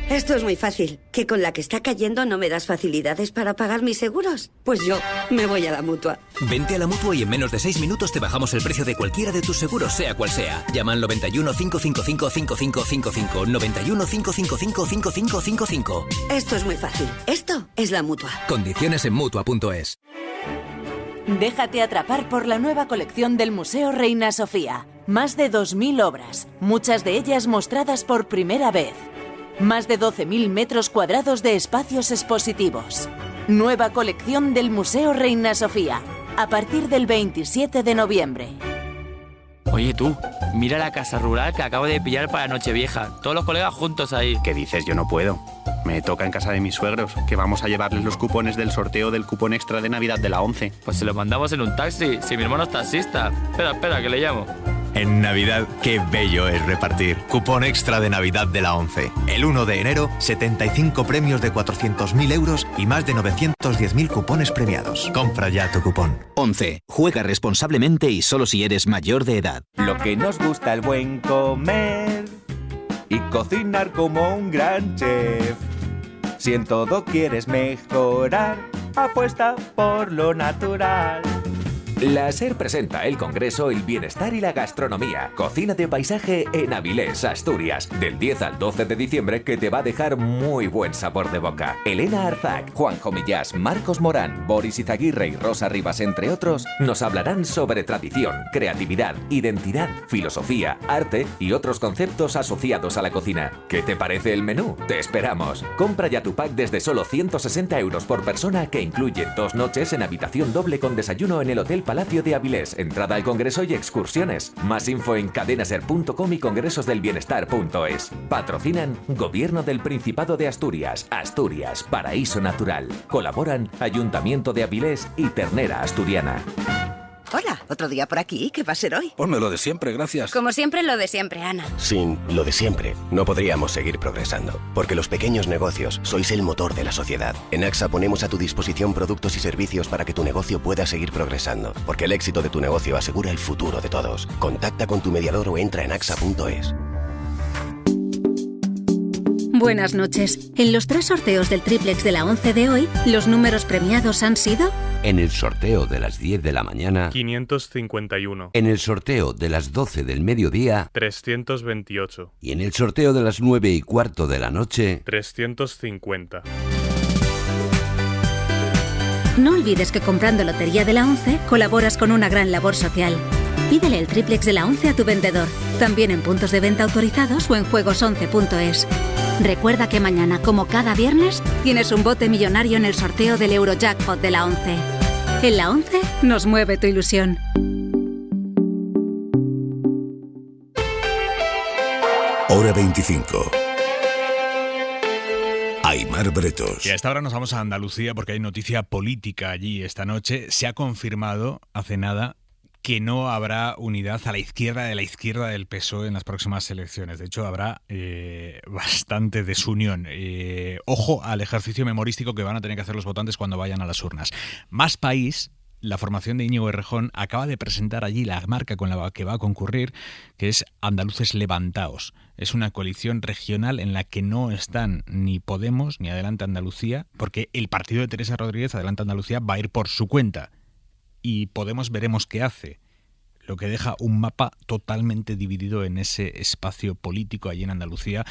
Esto es muy fácil. ¿Que con la que está cayendo no me das facilidades para pagar mis seguros? Pues yo me voy a la Mutua. Vente a la Mutua y en menos de 6 minutos te bajamos el precio de cualquiera de tus seguros, sea cual sea. Llama al 91 555 5555. 91 555 5555. Esto es muy fácil. Esto es la Mutua. Condiciones en Mutua.es. Déjate atrapar por la nueva colección del Museo Reina Sofía. Más de 2.000 obras, muchas de ellas mostradas por primera vez. Más de 12.000 metros cuadrados de espacios expositivos. Nueva colección del Museo Reina Sofía, a partir del 27 de noviembre. Oye tú, mira la casa rural que acabo de pillar para Nochevieja. Todos los colegas juntos ahí. ¿Qué dices? Yo no puedo. Me toca en casa de mis suegros, que vamos a llevarles los cupones del sorteo del cupón extra de Navidad de la 11. Pues se los mandamos en un taxi, si mi hermano es taxista. Espera, que le llamo. En Navidad, qué bello es repartir. Cupón extra de Navidad de la 11. El 1 de enero, 75 premios de 400.000 euros y más de 910.000 cupones premiados. Compra ya tu cupón. 11. Juega responsablemente y solo si eres mayor de edad. Lo que nos gusta el buen comer y cocinar como un gran chef. Si en todo quieres mejorar, apuesta por lo natural. La SER presenta el Congreso El Bienestar y la Gastronomía. Cocina de paisaje en Avilés, Asturias. Del 10 al 12 de diciembre que te va a dejar muy buen sabor de boca. Elena Arzac, Juanjo Millás, Marcos Morán, Boris Izaguirre y Rosa Rivas, entre otros, nos hablarán sobre tradición, creatividad, identidad, filosofía, arte y otros conceptos asociados a la cocina. ¿Qué te parece el menú? Te esperamos. Compra ya tu pack desde solo 160 euros por persona, que incluye 2 noches en habitación doble con desayuno en el Hotel Palacio de Avilés, entrada al congreso y excursiones. Más info en cadenaser.com y congresosdelbienestar.es. Patrocinan Gobierno del Principado de Asturias, Asturias, Paraíso Natural. Colaboran Ayuntamiento de Avilés y Ternera Asturiana. Hola, otro día por aquí. ¿Qué va a ser hoy? Ponme lo de siempre, gracias. Como siempre, lo de siempre, Ana. Sin lo de siempre, no podríamos seguir progresando, porque los pequeños negocios sois el motor de la sociedad. En AXA ponemos a tu disposición productos y servicios para que tu negocio pueda seguir progresando, porque el éxito de tu negocio asegura el futuro de todos. Contacta con tu mediador o entra en axa.es. Buenas noches. En los 3 sorteos del triplex de la 11 de hoy, los números premiados han sido... En el sorteo de las 10 de la mañana... 551. En el sorteo de las 12 del mediodía... 328. Y en el sorteo de las 9:15 de la noche... 350. No olvides que comprando Lotería de la 11 colaboras con una gran labor social. Pídele el triplex de la 11 a tu vendedor, también en puntos de venta autorizados o en juegos11.es. Recuerda que mañana, como cada viernes, tienes un bote millonario en el sorteo del Eurojackpot de la 11. En la 11 nos mueve tu ilusión. Hora 25. Aimar Bretos. Y a esta hora nos vamos a Andalucía porque hay noticia política allí esta noche. Se ha confirmado hace nada que no habrá unidad a la izquierda de la izquierda del PSOE en las próximas elecciones. De hecho, habrá bastante desunión. Ojo al ejercicio memorístico que van a tener que hacer los votantes cuando vayan a las urnas. Más País, la formación de Íñigo Errejón, acaba de presentar allí la marca con la que va a concurrir, que es Andaluces Levantaos. Es una coalición regional en la que no están ni Podemos ni Adelante Andalucía, porque el partido de Teresa Rodríguez, Adelante Andalucía, va a ir por su cuenta. Y Podemos veremos qué hace. lo que deja un mapa totalmente dividido en ese espacio político allí en Andalucía.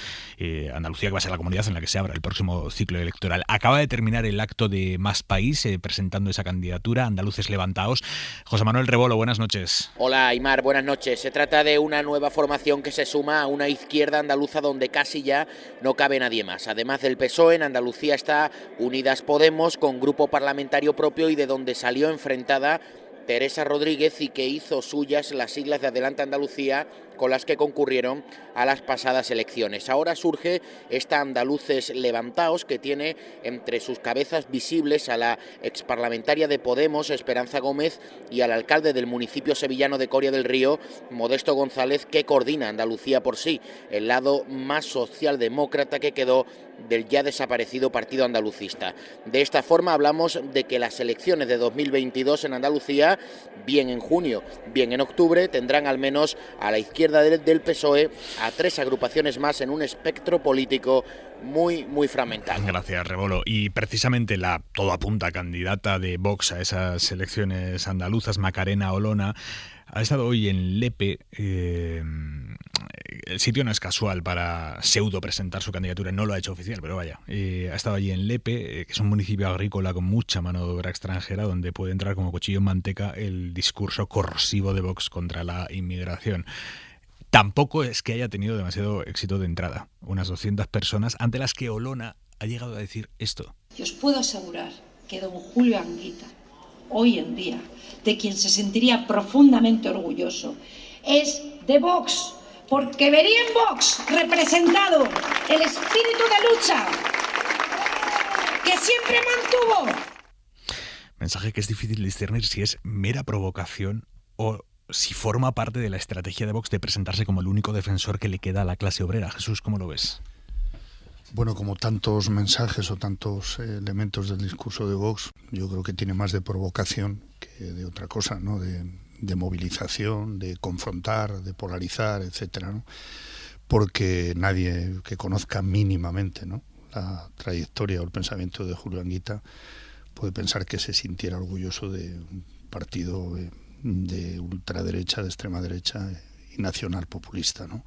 Andalucía, que va a ser la comunidad en la que se abra el próximo ciclo electoral. Acaba de terminar el acto de Más País presentando esa candidatura, Andaluces Levantaos. José Manuel Rebolo, buenas noches. Hola Aymar, buenas noches. Se trata de una nueva formación que se suma a una izquierda andaluza donde casi ya no cabe nadie más. Además del PSOE, en Andalucía está Unidas Podemos, con grupo parlamentario propio y de donde salió enfrentada Teresa Rodríguez y que hizo suyas las siglas de Adelante Andalucía con las que concurrieron a las pasadas elecciones. Ahora surge esta Andaluces Levantaos, que tiene entre sus cabezas visibles a la exparlamentaria de Podemos, Esperanza Gómez, y al alcalde del municipio sevillano de Coria del Río, Modesto González, que coordina Andalucía por sí, el lado más socialdemócrata que quedó del ya desaparecido Partido Andalucista. De esta forma hablamos de que las elecciones de 2022 en Andalucía, bien en junio, bien en octubre, tendrán al menos a la izquierda del PSOE a 3 agrupaciones más en un espectro político muy fragmentado. Gracias, Rebolo. Y precisamente la todo apunta candidata de Vox a esas elecciones andaluzas, Macarena Olona, ha estado hoy en Lepe. El sitio no es casual para pseudo presentar su candidatura, no lo ha hecho oficial, pero vaya. Ha estado allí en Lepe, que es un municipio agrícola con mucha mano de obra extranjera, donde puede entrar como cuchillo en manteca el discurso corrosivo de Vox contra la inmigración. Tampoco es que haya tenido demasiado éxito de entrada. Unas 200 personas ante las que Olona ha llegado a decir esto. Y os puedo asegurar que don Julio Anguita, hoy en día, de quien se sentiría profundamente orgulloso, es de Vox, porque vería en Vox representado el espíritu de lucha que siempre mantuvo. Mensaje que es difícil discernir si es mera provocación o si forma parte de la estrategia de Vox de presentarse como el único defensor que le queda a la clase obrera. Jesús, ¿cómo lo ves? Bueno, como tantos mensajes o tantos elementos del discurso de Vox, yo creo que tiene más de provocación que de otra cosa, ¿no? De movilización, de confrontar, de polarizar, etcétera, ¿no? Porque nadie que conozca mínimamente, ¿no?, la trayectoria o el pensamiento de Julio Anguita puede pensar que se sintiera orgulloso de un partido de ultraderecha, de extrema derecha y nacional populista, ¿no?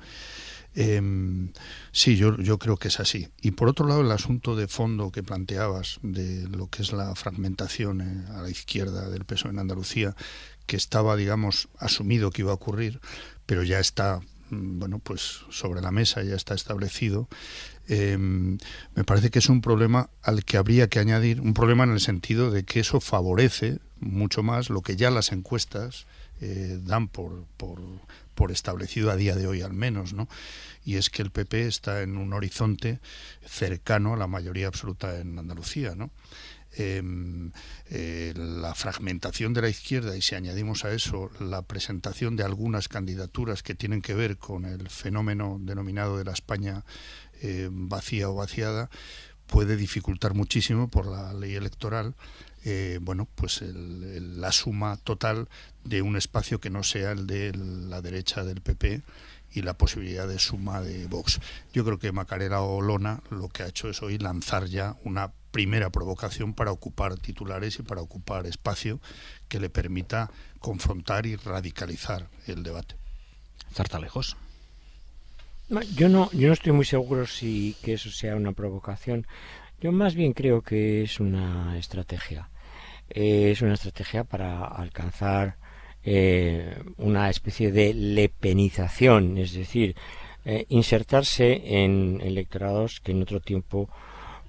Sí, yo creo que es así. Y por otro lado, el asunto de fondo que planteabas de lo que es la fragmentación a la izquierda del PSOE en Andalucía, que estaba, digamos, asumido que iba a ocurrir, pero ya está, bueno, pues sobre la mesa, ya está establecido. Me parece que es un problema al que habría que añadir, un problema en el sentido de que eso favorece mucho más lo que ya las encuestas dan por establecido a día de hoy al menos, ¿no? Y es que el PP está en un horizonte cercano a la mayoría absoluta en Andalucía, ¿no? La fragmentación de la izquierda, y si añadimos a eso la presentación de algunas candidaturas que tienen que ver con el fenómeno denominado de la España vacía o vaciada, puede dificultar muchísimo por la ley electoral bueno, pues la suma total de un espacio que no sea el de la derecha del PP y la posibilidad de suma de Vox. Yo creo que Macarena Olona lo que ha hecho es hoy lanzar ya una primera provocación para ocupar titulares y para ocupar espacio que le permita confrontar y radicalizar el debate. Zarzalejos. Yo no estoy muy seguro si que eso sea una provocación. Yo más bien creo que es una estrategia. Es una estrategia para alcanzar una especie de lepenización, es decir, insertarse en electorados que en otro tiempo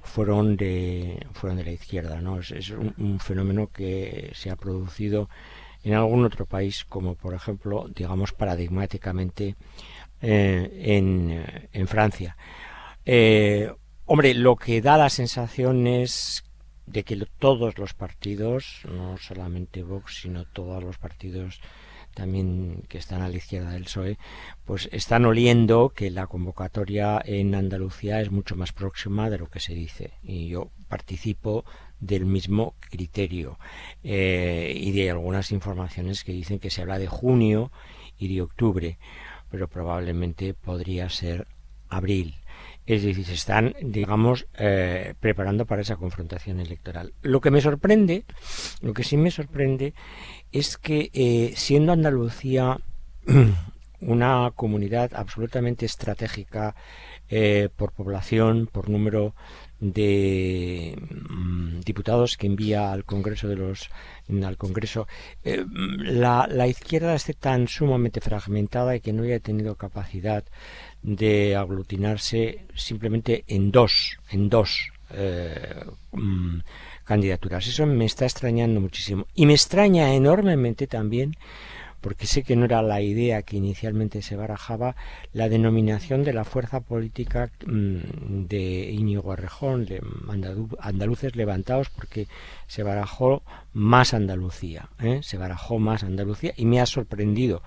fueron de la izquierda, ¿no? Es un fenómeno que se ha producido en algún otro país, como por ejemplo, digamos paradigmáticamente en Francia. Hombre, lo que da la sensación es de que todos los partidos, no solamente Vox, sino todos los partidos también que están a la izquierda del PSOE, pues están oliendo que la convocatoria en Andalucía es mucho más próxima de lo que se dice. Y yo participo del mismo criterio y de algunas informaciones que dicen que se habla de junio y de octubre, pero probablemente podría ser abril. Es decir, se están, digamos, preparando para esa confrontación electoral. Lo que sí me sorprende es que siendo Andalucía una comunidad absolutamente estratégica por población, por número de diputados que envía al Congreso la izquierda esté tan sumamente fragmentada y que no haya tenido capacidad de aglutinarse simplemente en dos candidaturas. Eso me está extrañando muchísimo y me extraña enormemente también, porque sé que no era la idea que inicialmente se barajaba, la denominación de la fuerza política de Íñigo Errejón, de Andaluces Levantados, porque se barajó más Andalucía, y me ha sorprendido.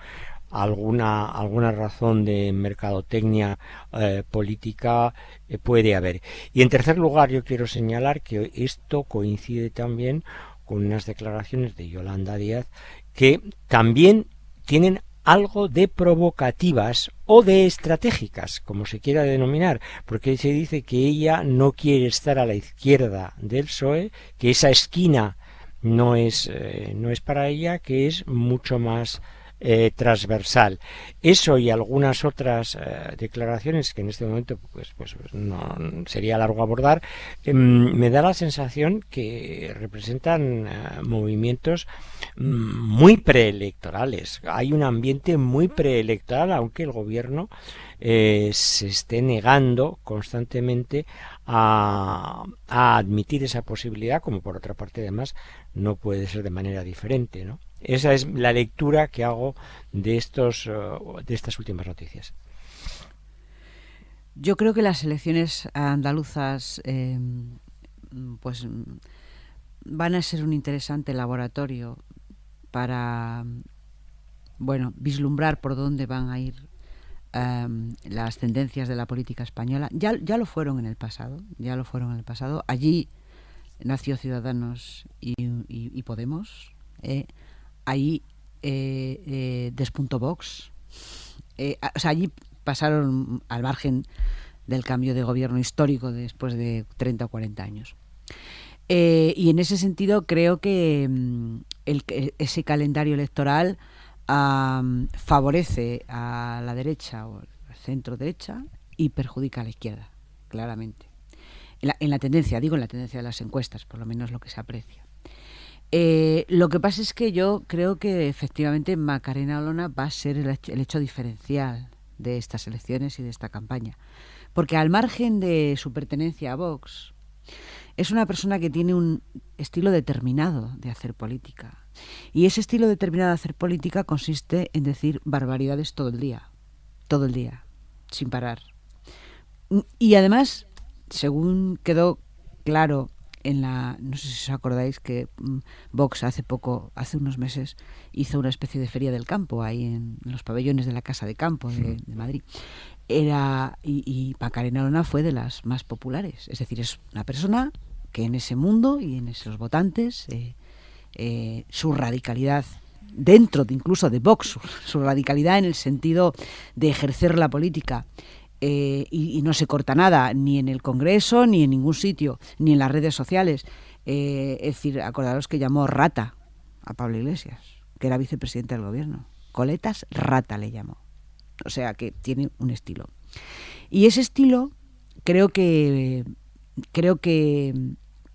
Alguna razón de mercadotecnia política puede haber. Y en tercer lugar, yo quiero señalar que esto coincide también con unas declaraciones de Yolanda Díaz que también tienen algo de provocativas o de estratégicas, como se quiera denominar, porque se dice que ella no quiere estar a la izquierda del PSOE, que esa esquina no es para ella, que es mucho más transversal. Eso y algunas otras declaraciones que en este momento pues no sería largo abordar, me da la sensación que representan movimientos muy preelectorales. Hay un ambiente muy preelectoral, aunque el gobierno se esté negando constantemente a admitir esa posibilidad, como por otra parte además no puede ser de manera diferente, ¿no? Esa es la lectura que hago de estas últimas noticias. Yo creo que las elecciones andaluzas pues van a ser un interesante laboratorio para vislumbrar por dónde van a ir las tendencias de la política española. Ya lo fueron en el pasado. Allí nació Ciudadanos y Podemos. Ahí despuntó Vox. Allí pasaron al margen del cambio de gobierno histórico después de 30 o 40 años. Y en ese sentido creo que ese calendario electoral favorece a la derecha o al centro derecha y perjudica a la izquierda, claramente. En la tendencia de las encuestas, por lo menos lo que se aprecia. Lo que pasa es que yo creo que efectivamente Macarena Olona va a ser el hecho diferencial de estas elecciones y de esta campaña, porque al margen de su pertenencia a Vox, es una persona que tiene un estilo determinado de hacer política, y ese estilo determinado de hacer política consiste en decir barbaridades todo el día, sin parar. Y además, según quedó claro no sé si os acordáis que Vox hace unos meses, hizo una especie de feria del campo ahí en los pabellones de la Casa de Campo de Madrid. Y Macarena Olona fue de las más populares. Es decir, es una persona que en ese mundo y en esos votantes, su radicalidad dentro incluso de Vox, su radicalidad en el sentido de ejercer la política, y no se corta nada, ni en el Congreso, ni en ningún sitio, ni en las redes sociales. Es decir, acordaros que llamó rata a Pablo Iglesias, que era vicepresidente del gobierno. Coletas rata le llamó. O sea que tiene un estilo. Y ese estilo creo que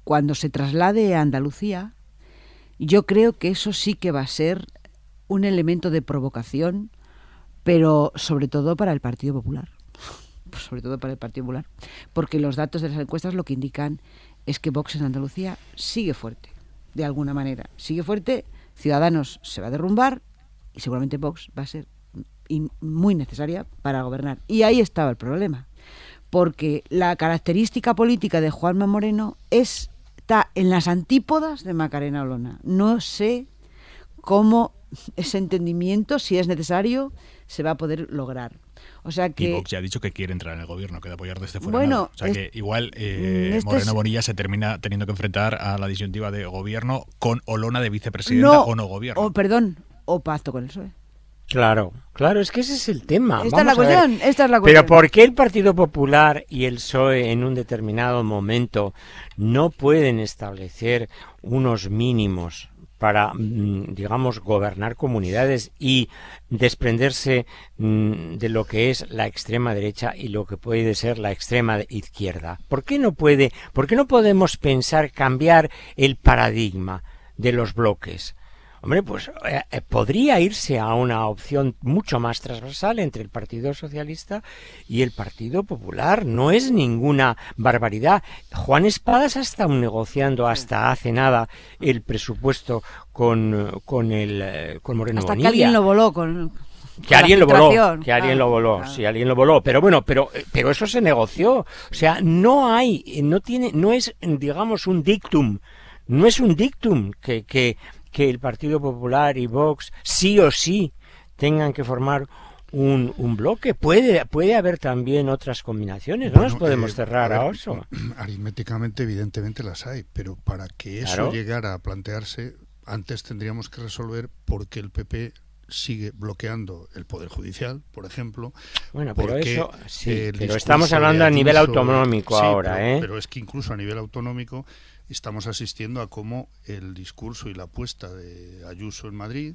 cuando se traslade a Andalucía, yo creo que eso sí que va a ser un elemento de provocación, pero sobre todo para el Partido Popular. Porque los datos de las encuestas lo que indican es que Vox en Andalucía sigue fuerte, de alguna manera. Sigue fuerte, Ciudadanos se va a derrumbar y seguramente Vox va a ser muy necesaria para gobernar. Y ahí estaba el problema, porque la característica política de Juanma Moreno está en las antípodas de Macarena Olona. No sé cómo ese entendimiento, si es necesario, se va a poder lograr. O sea que, y Vox ya ha dicho que quiere entrar en el gobierno, que de apoyar desde fuera. O sea que igual Moreno Bonilla se termina teniendo que enfrentar a la disyuntiva de gobierno con Olona de vicepresidenta o no gobierno. O pacto con el PSOE. Claro, es que ese es el tema. Esta es la cuestión. Pero ¿por qué el Partido Popular y el PSOE en un determinado momento no pueden establecer unos mínimos para, digamos, gobernar comunidades y desprenderse de lo que es la extrema derecha y lo que puede ser la extrema izquierda? ¿Por qué no podemos pensar cambiar el paradigma de los bloques? Hombre, pues podría irse a una opción mucho más transversal entre el Partido Socialista y el Partido Popular. No es ninguna barbaridad. Juan Espadas ha estado negociando hasta hace nada el presupuesto con Moreno Bonilla. Hasta que alguien lo voló Que alguien lo voló, pero bueno, pero eso se negoció. O sea, no es, digamos, un dictum. No es un dictum que el Partido Popular y Vox sí o sí tengan que formar un bloque. Puede haber también otras combinaciones, no nos podemos cerrar a eso. Aritméticamente, evidentemente las hay, pero para que eso llegara a plantearse, antes tendríamos que resolver por qué el PP sigue bloqueando el Poder Judicial, por ejemplo. Bueno, pero eso sí, pero estamos hablando a nivel autonómico ahora, Pero es que incluso a nivel autonómico estamos asistiendo a cómo el discurso y la apuesta de Ayuso en Madrid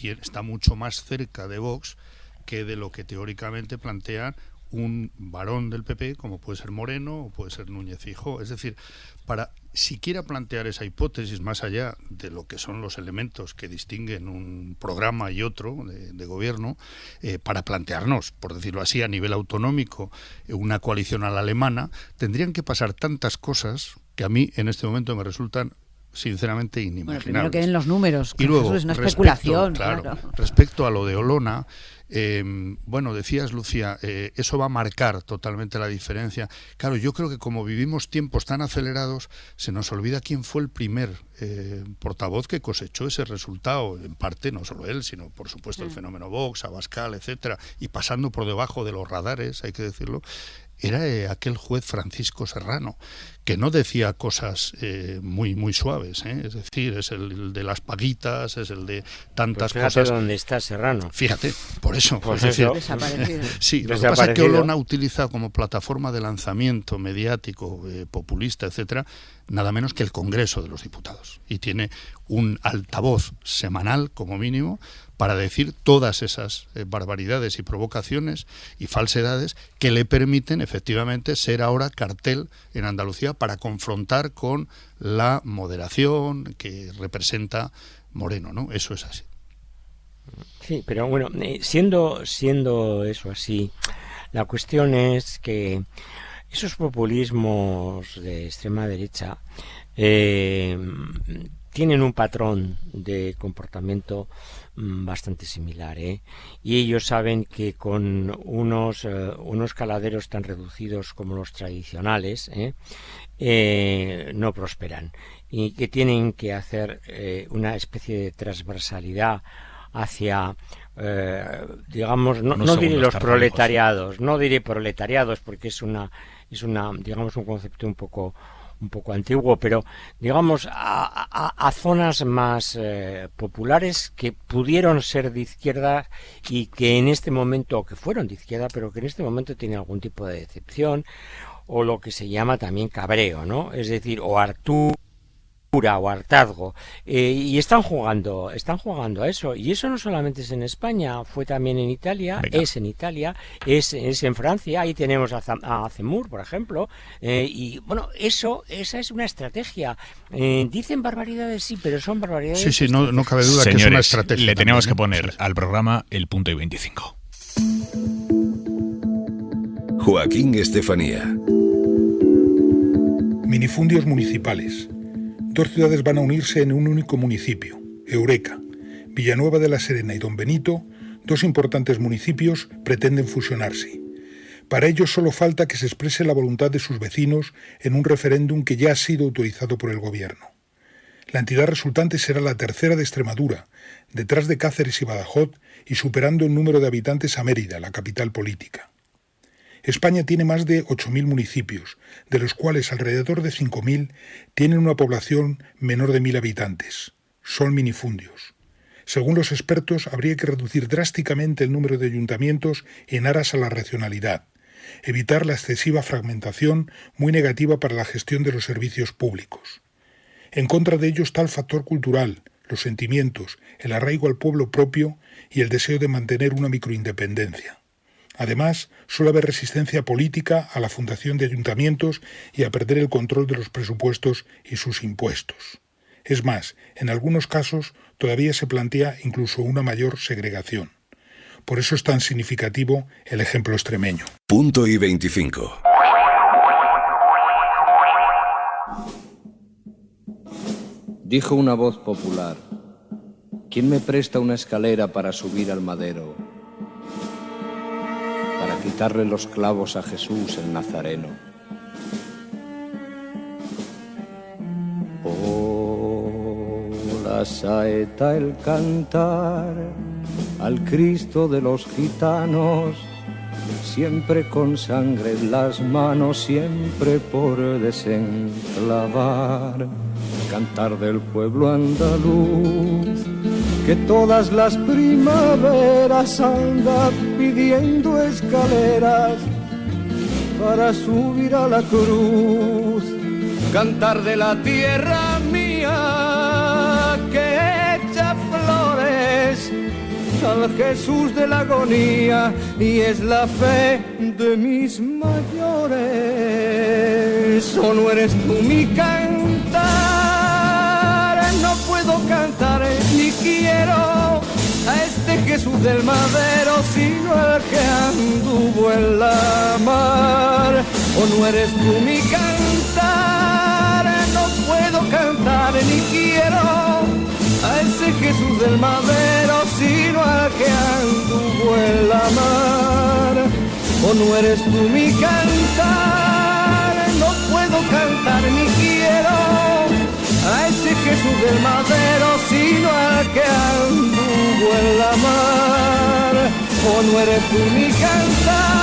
está mucho más cerca de Vox que de lo que teóricamente plantean un varón del PP, como puede ser Moreno o puede ser Núñez Feijóo. Es decir, para siquiera plantear esa hipótesis más allá de lo que son los elementos que distinguen un programa y otro de gobierno, para plantearnos, por decirlo así, a nivel autonómico, una coalición a la alemana, tendrían que pasar tantas cosas que a mí en este momento me resultan sinceramente inimaginables. Bueno, primero que den los números, y luego, es una especulación. Respecto a lo de Olona, bueno, decías, Lucía, eso va a marcar totalmente la diferencia. Claro, yo creo que como vivimos tiempos tan acelerados, se nos olvida quién fue el primer portavoz que cosechó ese resultado. En parte, no solo él, sino por supuesto el fenómeno Vox, Abascal, etcétera, y pasando por debajo de los radares, hay que decirlo, era aquel juez Francisco Serrano, que no decía cosas muy suaves, es decir, es el de las paguitas, es el de tantas pues fíjate cosas. ¿Dónde está Serrano? Fíjate, por eso. Pues es decir, sí, lo que pasa es que Olona utiliza como plataforma de lanzamiento mediático, populista, etcétera, nada menos que el Congreso de los Diputados, y tiene un altavoz semanal, como mínimo, para decir todas esas barbaridades y provocaciones y falsedades que le permiten efectivamente ser ahora cartel en Andalucía para confrontar con la moderación que representa Moreno, ¿no? Eso es así. Sí, pero bueno, siendo eso así, la cuestión es que esos populismos de extrema derecha tienen un patrón de comportamiento bastante similar, y ellos saben que con unos caladeros tan reducidos como los tradicionales no prosperan, y que tienen que hacer una especie de transversalidad hacia digamos, no diré los proletariados, no diré proletariados porque es una digamos un concepto un poco antiguo, pero digamos a zonas más populares que pudieron ser de izquierda y que en este momento, que fueron de izquierda, pero que en este momento tienen algún tipo de decepción, o lo que se llama también cabreo, ¿no? Es decir, o hartura o hartazgo, y están jugando a eso, y eso no solamente es en España, fue también en Italia. Venga. Es en Italia, es en Francia, ahí tenemos a Zemmour, por ejemplo, y bueno, esa es una estrategia. Dicen barbaridades, sí, pero son barbaridades. Sí, no cabe duda. Señores, que es una estrategia. Le tenemos que poner al programa el punto y 25. Joaquín Estefanía. Minifundios municipales. 2 ciudades van a unirse en un único municipio, Eureka. Villanueva de la Serena y Don Benito, 2 importantes municipios, pretenden fusionarse. Para ello solo falta que se exprese la voluntad de sus vecinos en un referéndum que ya ha sido autorizado por el gobierno. La entidad resultante será la tercera de Extremadura, detrás de Cáceres y Badajoz, y superando en número de habitantes a Mérida, la capital política. España tiene más de 8.000 municipios, de los cuales alrededor de 5.000 tienen una población menor de 1.000 habitantes. Son minifundios. Según los expertos, habría que reducir drásticamente el número de ayuntamientos en aras a la racionalidad, evitar la excesiva fragmentación, muy negativa para la gestión de los servicios públicos. En contra de ello está el factor cultural, los sentimientos, el arraigo al pueblo propio y el deseo de mantener una microindependencia. Además, suele haber resistencia política a la fundación de ayuntamientos y a perder el control de los presupuestos y sus impuestos. Es más, en algunos casos todavía se plantea incluso una mayor segregación. Por eso es tan significativo el ejemplo extremeño. Punto y 25. Dijo una voz popular: ¿quién me presta una escalera para subir al madero? Para quitarle los clavos a Jesús el Nazareno. Oh, la saeta, el cantar al Cristo de los gitanos, siempre con sangre en las manos, siempre por desenclavar. Cantar del pueblo andaluz, que todas las primaveras anda pidiendo escaleras para subir a la cruz. Cantar de la tierra mía, que echa flores al Jesús de la agonía, y es la fe de mis mayores. ¿O no eres tú mi cantar? No puedo cantar ni quiero a este Jesús del madero, sino al que anduvo en la mar. ¿O no eres tú mi cantar? No puedo cantar ni quiero a ese Jesús del madero, sino al que anduvo en la mar. ¿O no eres tú mi cantar? No puedo cantar ni quiero a ese Jesús del madero, sino al que anduvo en la mar. ¿O no eres tú mi cantar?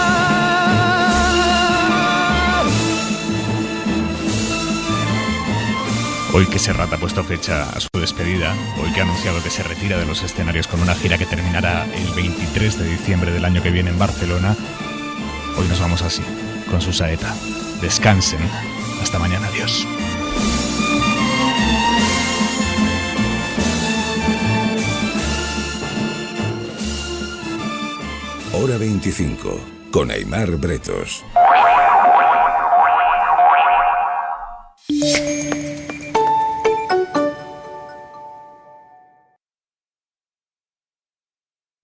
Hoy que Serrat ha puesto fecha a su despedida, hoy que ha anunciado que se retira de los escenarios con una gira que terminará el 23 de diciembre del año que viene en Barcelona, hoy nos vamos así, con su saeta. Descansen. Hasta mañana. Adiós. Hora 25, con Aimar Bretos.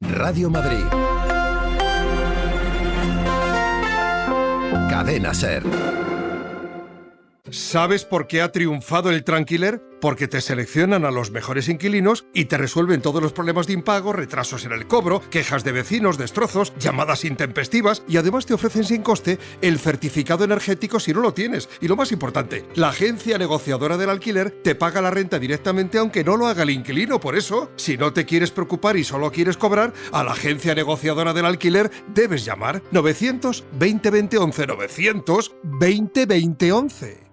Radio Madrid. Cadena SER. ¿Sabes por qué ha triunfado el Tranquiler? Porque te seleccionan a los mejores inquilinos y te resuelven todos los problemas de impago, retrasos en el cobro, quejas de vecinos, destrozos, llamadas intempestivas, y además te ofrecen sin coste el certificado energético si no lo tienes. Y lo más importante, la agencia negociadora del alquiler te paga la renta directamente aunque no lo haga el inquilino. Por eso, si no te quieres preocupar y solo quieres cobrar, a la agencia negociadora del alquiler debes llamar 900-2020-11, 900-2020-11.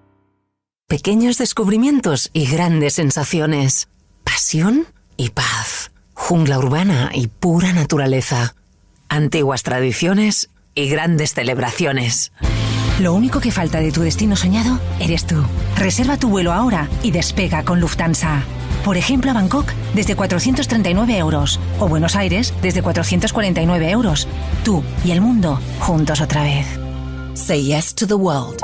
Pequeños descubrimientos y grandes sensaciones. Pasión y paz. Jungla urbana y pura naturaleza. Antiguas tradiciones y grandes celebraciones. Lo único que falta de tu destino soñado eres tú. Reserva tu vuelo ahora y despega con Lufthansa. Por ejemplo, a Bangkok desde 439 euros o Buenos Aires desde 449 euros. Tú y el mundo juntos otra vez. Say yes to the world.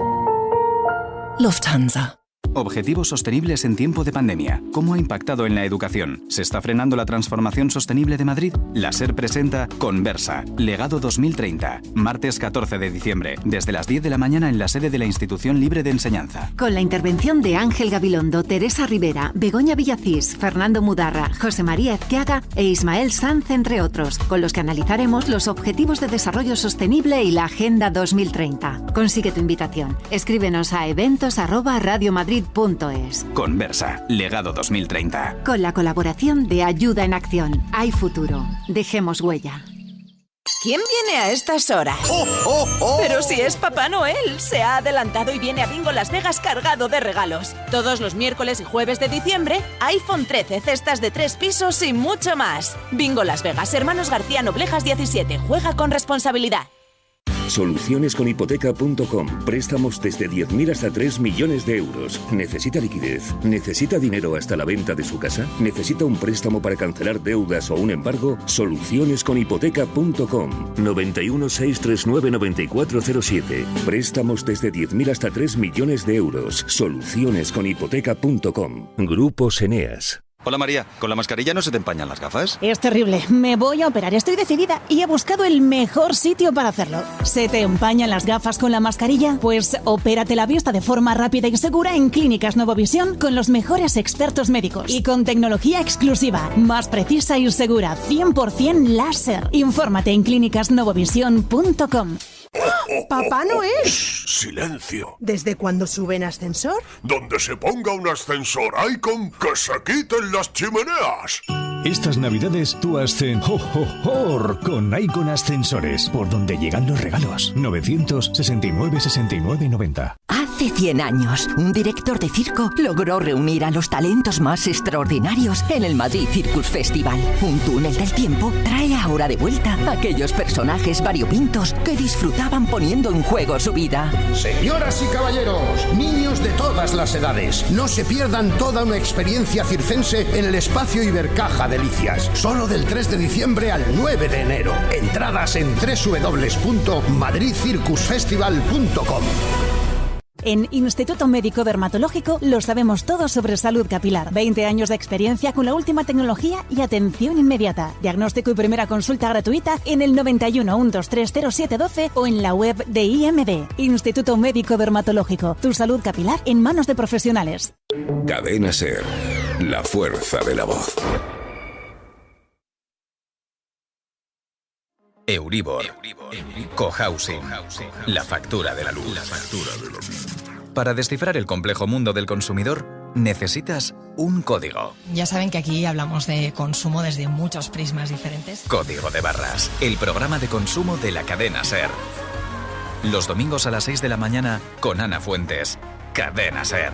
Lufthansa. Objetivos sostenibles en tiempo de pandemia. ¿Cómo ha impactado en la educación? ¿Se está frenando la transformación sostenible de Madrid? La SER presenta Conversa, Legado 2030. Martes 14 de diciembre, desde las 10 de la mañana en la sede de la Institución Libre de Enseñanza. Con la intervención de Ángel Gabilondo, Teresa Rivera, Begoña Villacís, Fernando Mudarra, José María Ezqueaga e Ismael Sanz, entre otros, con los que analizaremos los Objetivos de Desarrollo Sostenible y la Agenda 2030. Consigue tu invitación. Escríbenos a eventos@radiomadrid.es. Conversa, Legado 2030. Con la colaboración de Ayuda en Acción. Hay futuro. Dejemos huella. ¿Quién viene a estas horas? ¡Oh, oh, oh! Pero si es Papá Noel, se ha adelantado y viene a Bingo Las Vegas cargado de regalos. Todos los miércoles y jueves de diciembre, iPhone 13, cestas de 3 pisos y mucho más. Bingo Las Vegas, Hermanos García Noblejas 17. Juega con responsabilidad. Solucionesconhipoteca.com. Préstamos desde 10.000 hasta 3 millones de euros. ¿Necesita liquidez? ¿Necesita dinero hasta la venta de su casa? ¿Necesita un préstamo para cancelar deudas o un embargo? Solucionesconhipoteca.com. 91 639 9407. Préstamos desde 10.000 hasta 3 millones de euros. Solucionesconhipoteca.com. Grupos Eneas. Hola María, ¿con la mascarilla no se te empañan las gafas? Es terrible, me voy a operar, estoy decidida y he buscado el mejor sitio para hacerlo. ¿Se te empañan las gafas con la mascarilla? Pues opérate la vista de forma rápida y segura en Clínicas Novovisión con los mejores expertos médicos y con tecnología exclusiva, más precisa y segura, 100% láser. Infórmate en clínicasnovovisión.com. ¡Papá Noel! ¡Shh! ¡Silencio! ¿Desde cuándo sube en ascensor? Donde se ponga un ascensor Icon, que se quiten las chimeneas. Estas navidades tú ascen con Icon Ascensores, por donde llegan los regalos. 969 69 90. Hace 100 años, un director de circo logró reunir a los talentos más extraordinarios en el Madrid Circus Festival. Un túnel del tiempo trae ahora de vuelta a aquellos personajes variopintos que disfrutaban poniendo en juego su vida. Señoras y caballeros, niños de todas las edades, no se pierdan toda una experiencia circense en el espacio Ibercaja Delicias. Solo del 3 de diciembre al 9 de enero. Entradas en www.madridcircusfestival.com. En Instituto Médico Dermatológico lo sabemos todo sobre salud capilar. 20 años de experiencia con la última tecnología y atención inmediata. Diagnóstico y primera consulta gratuita en el 91 123 0712 o en la web de IMD. Instituto Médico Dermatológico. Tu salud capilar en manos de profesionales. Cadena SER. La fuerza de la voz. Euribor, cohousing, la factura de la luz. Para descifrar el complejo mundo del consumidor, necesitas un código. Ya saben que aquí hablamos de consumo desde muchos prismas diferentes. Código de Barras, el programa de consumo de la cadena SER. Los domingos a las 6 de la mañana con Ana Fuentes. Cadena SER.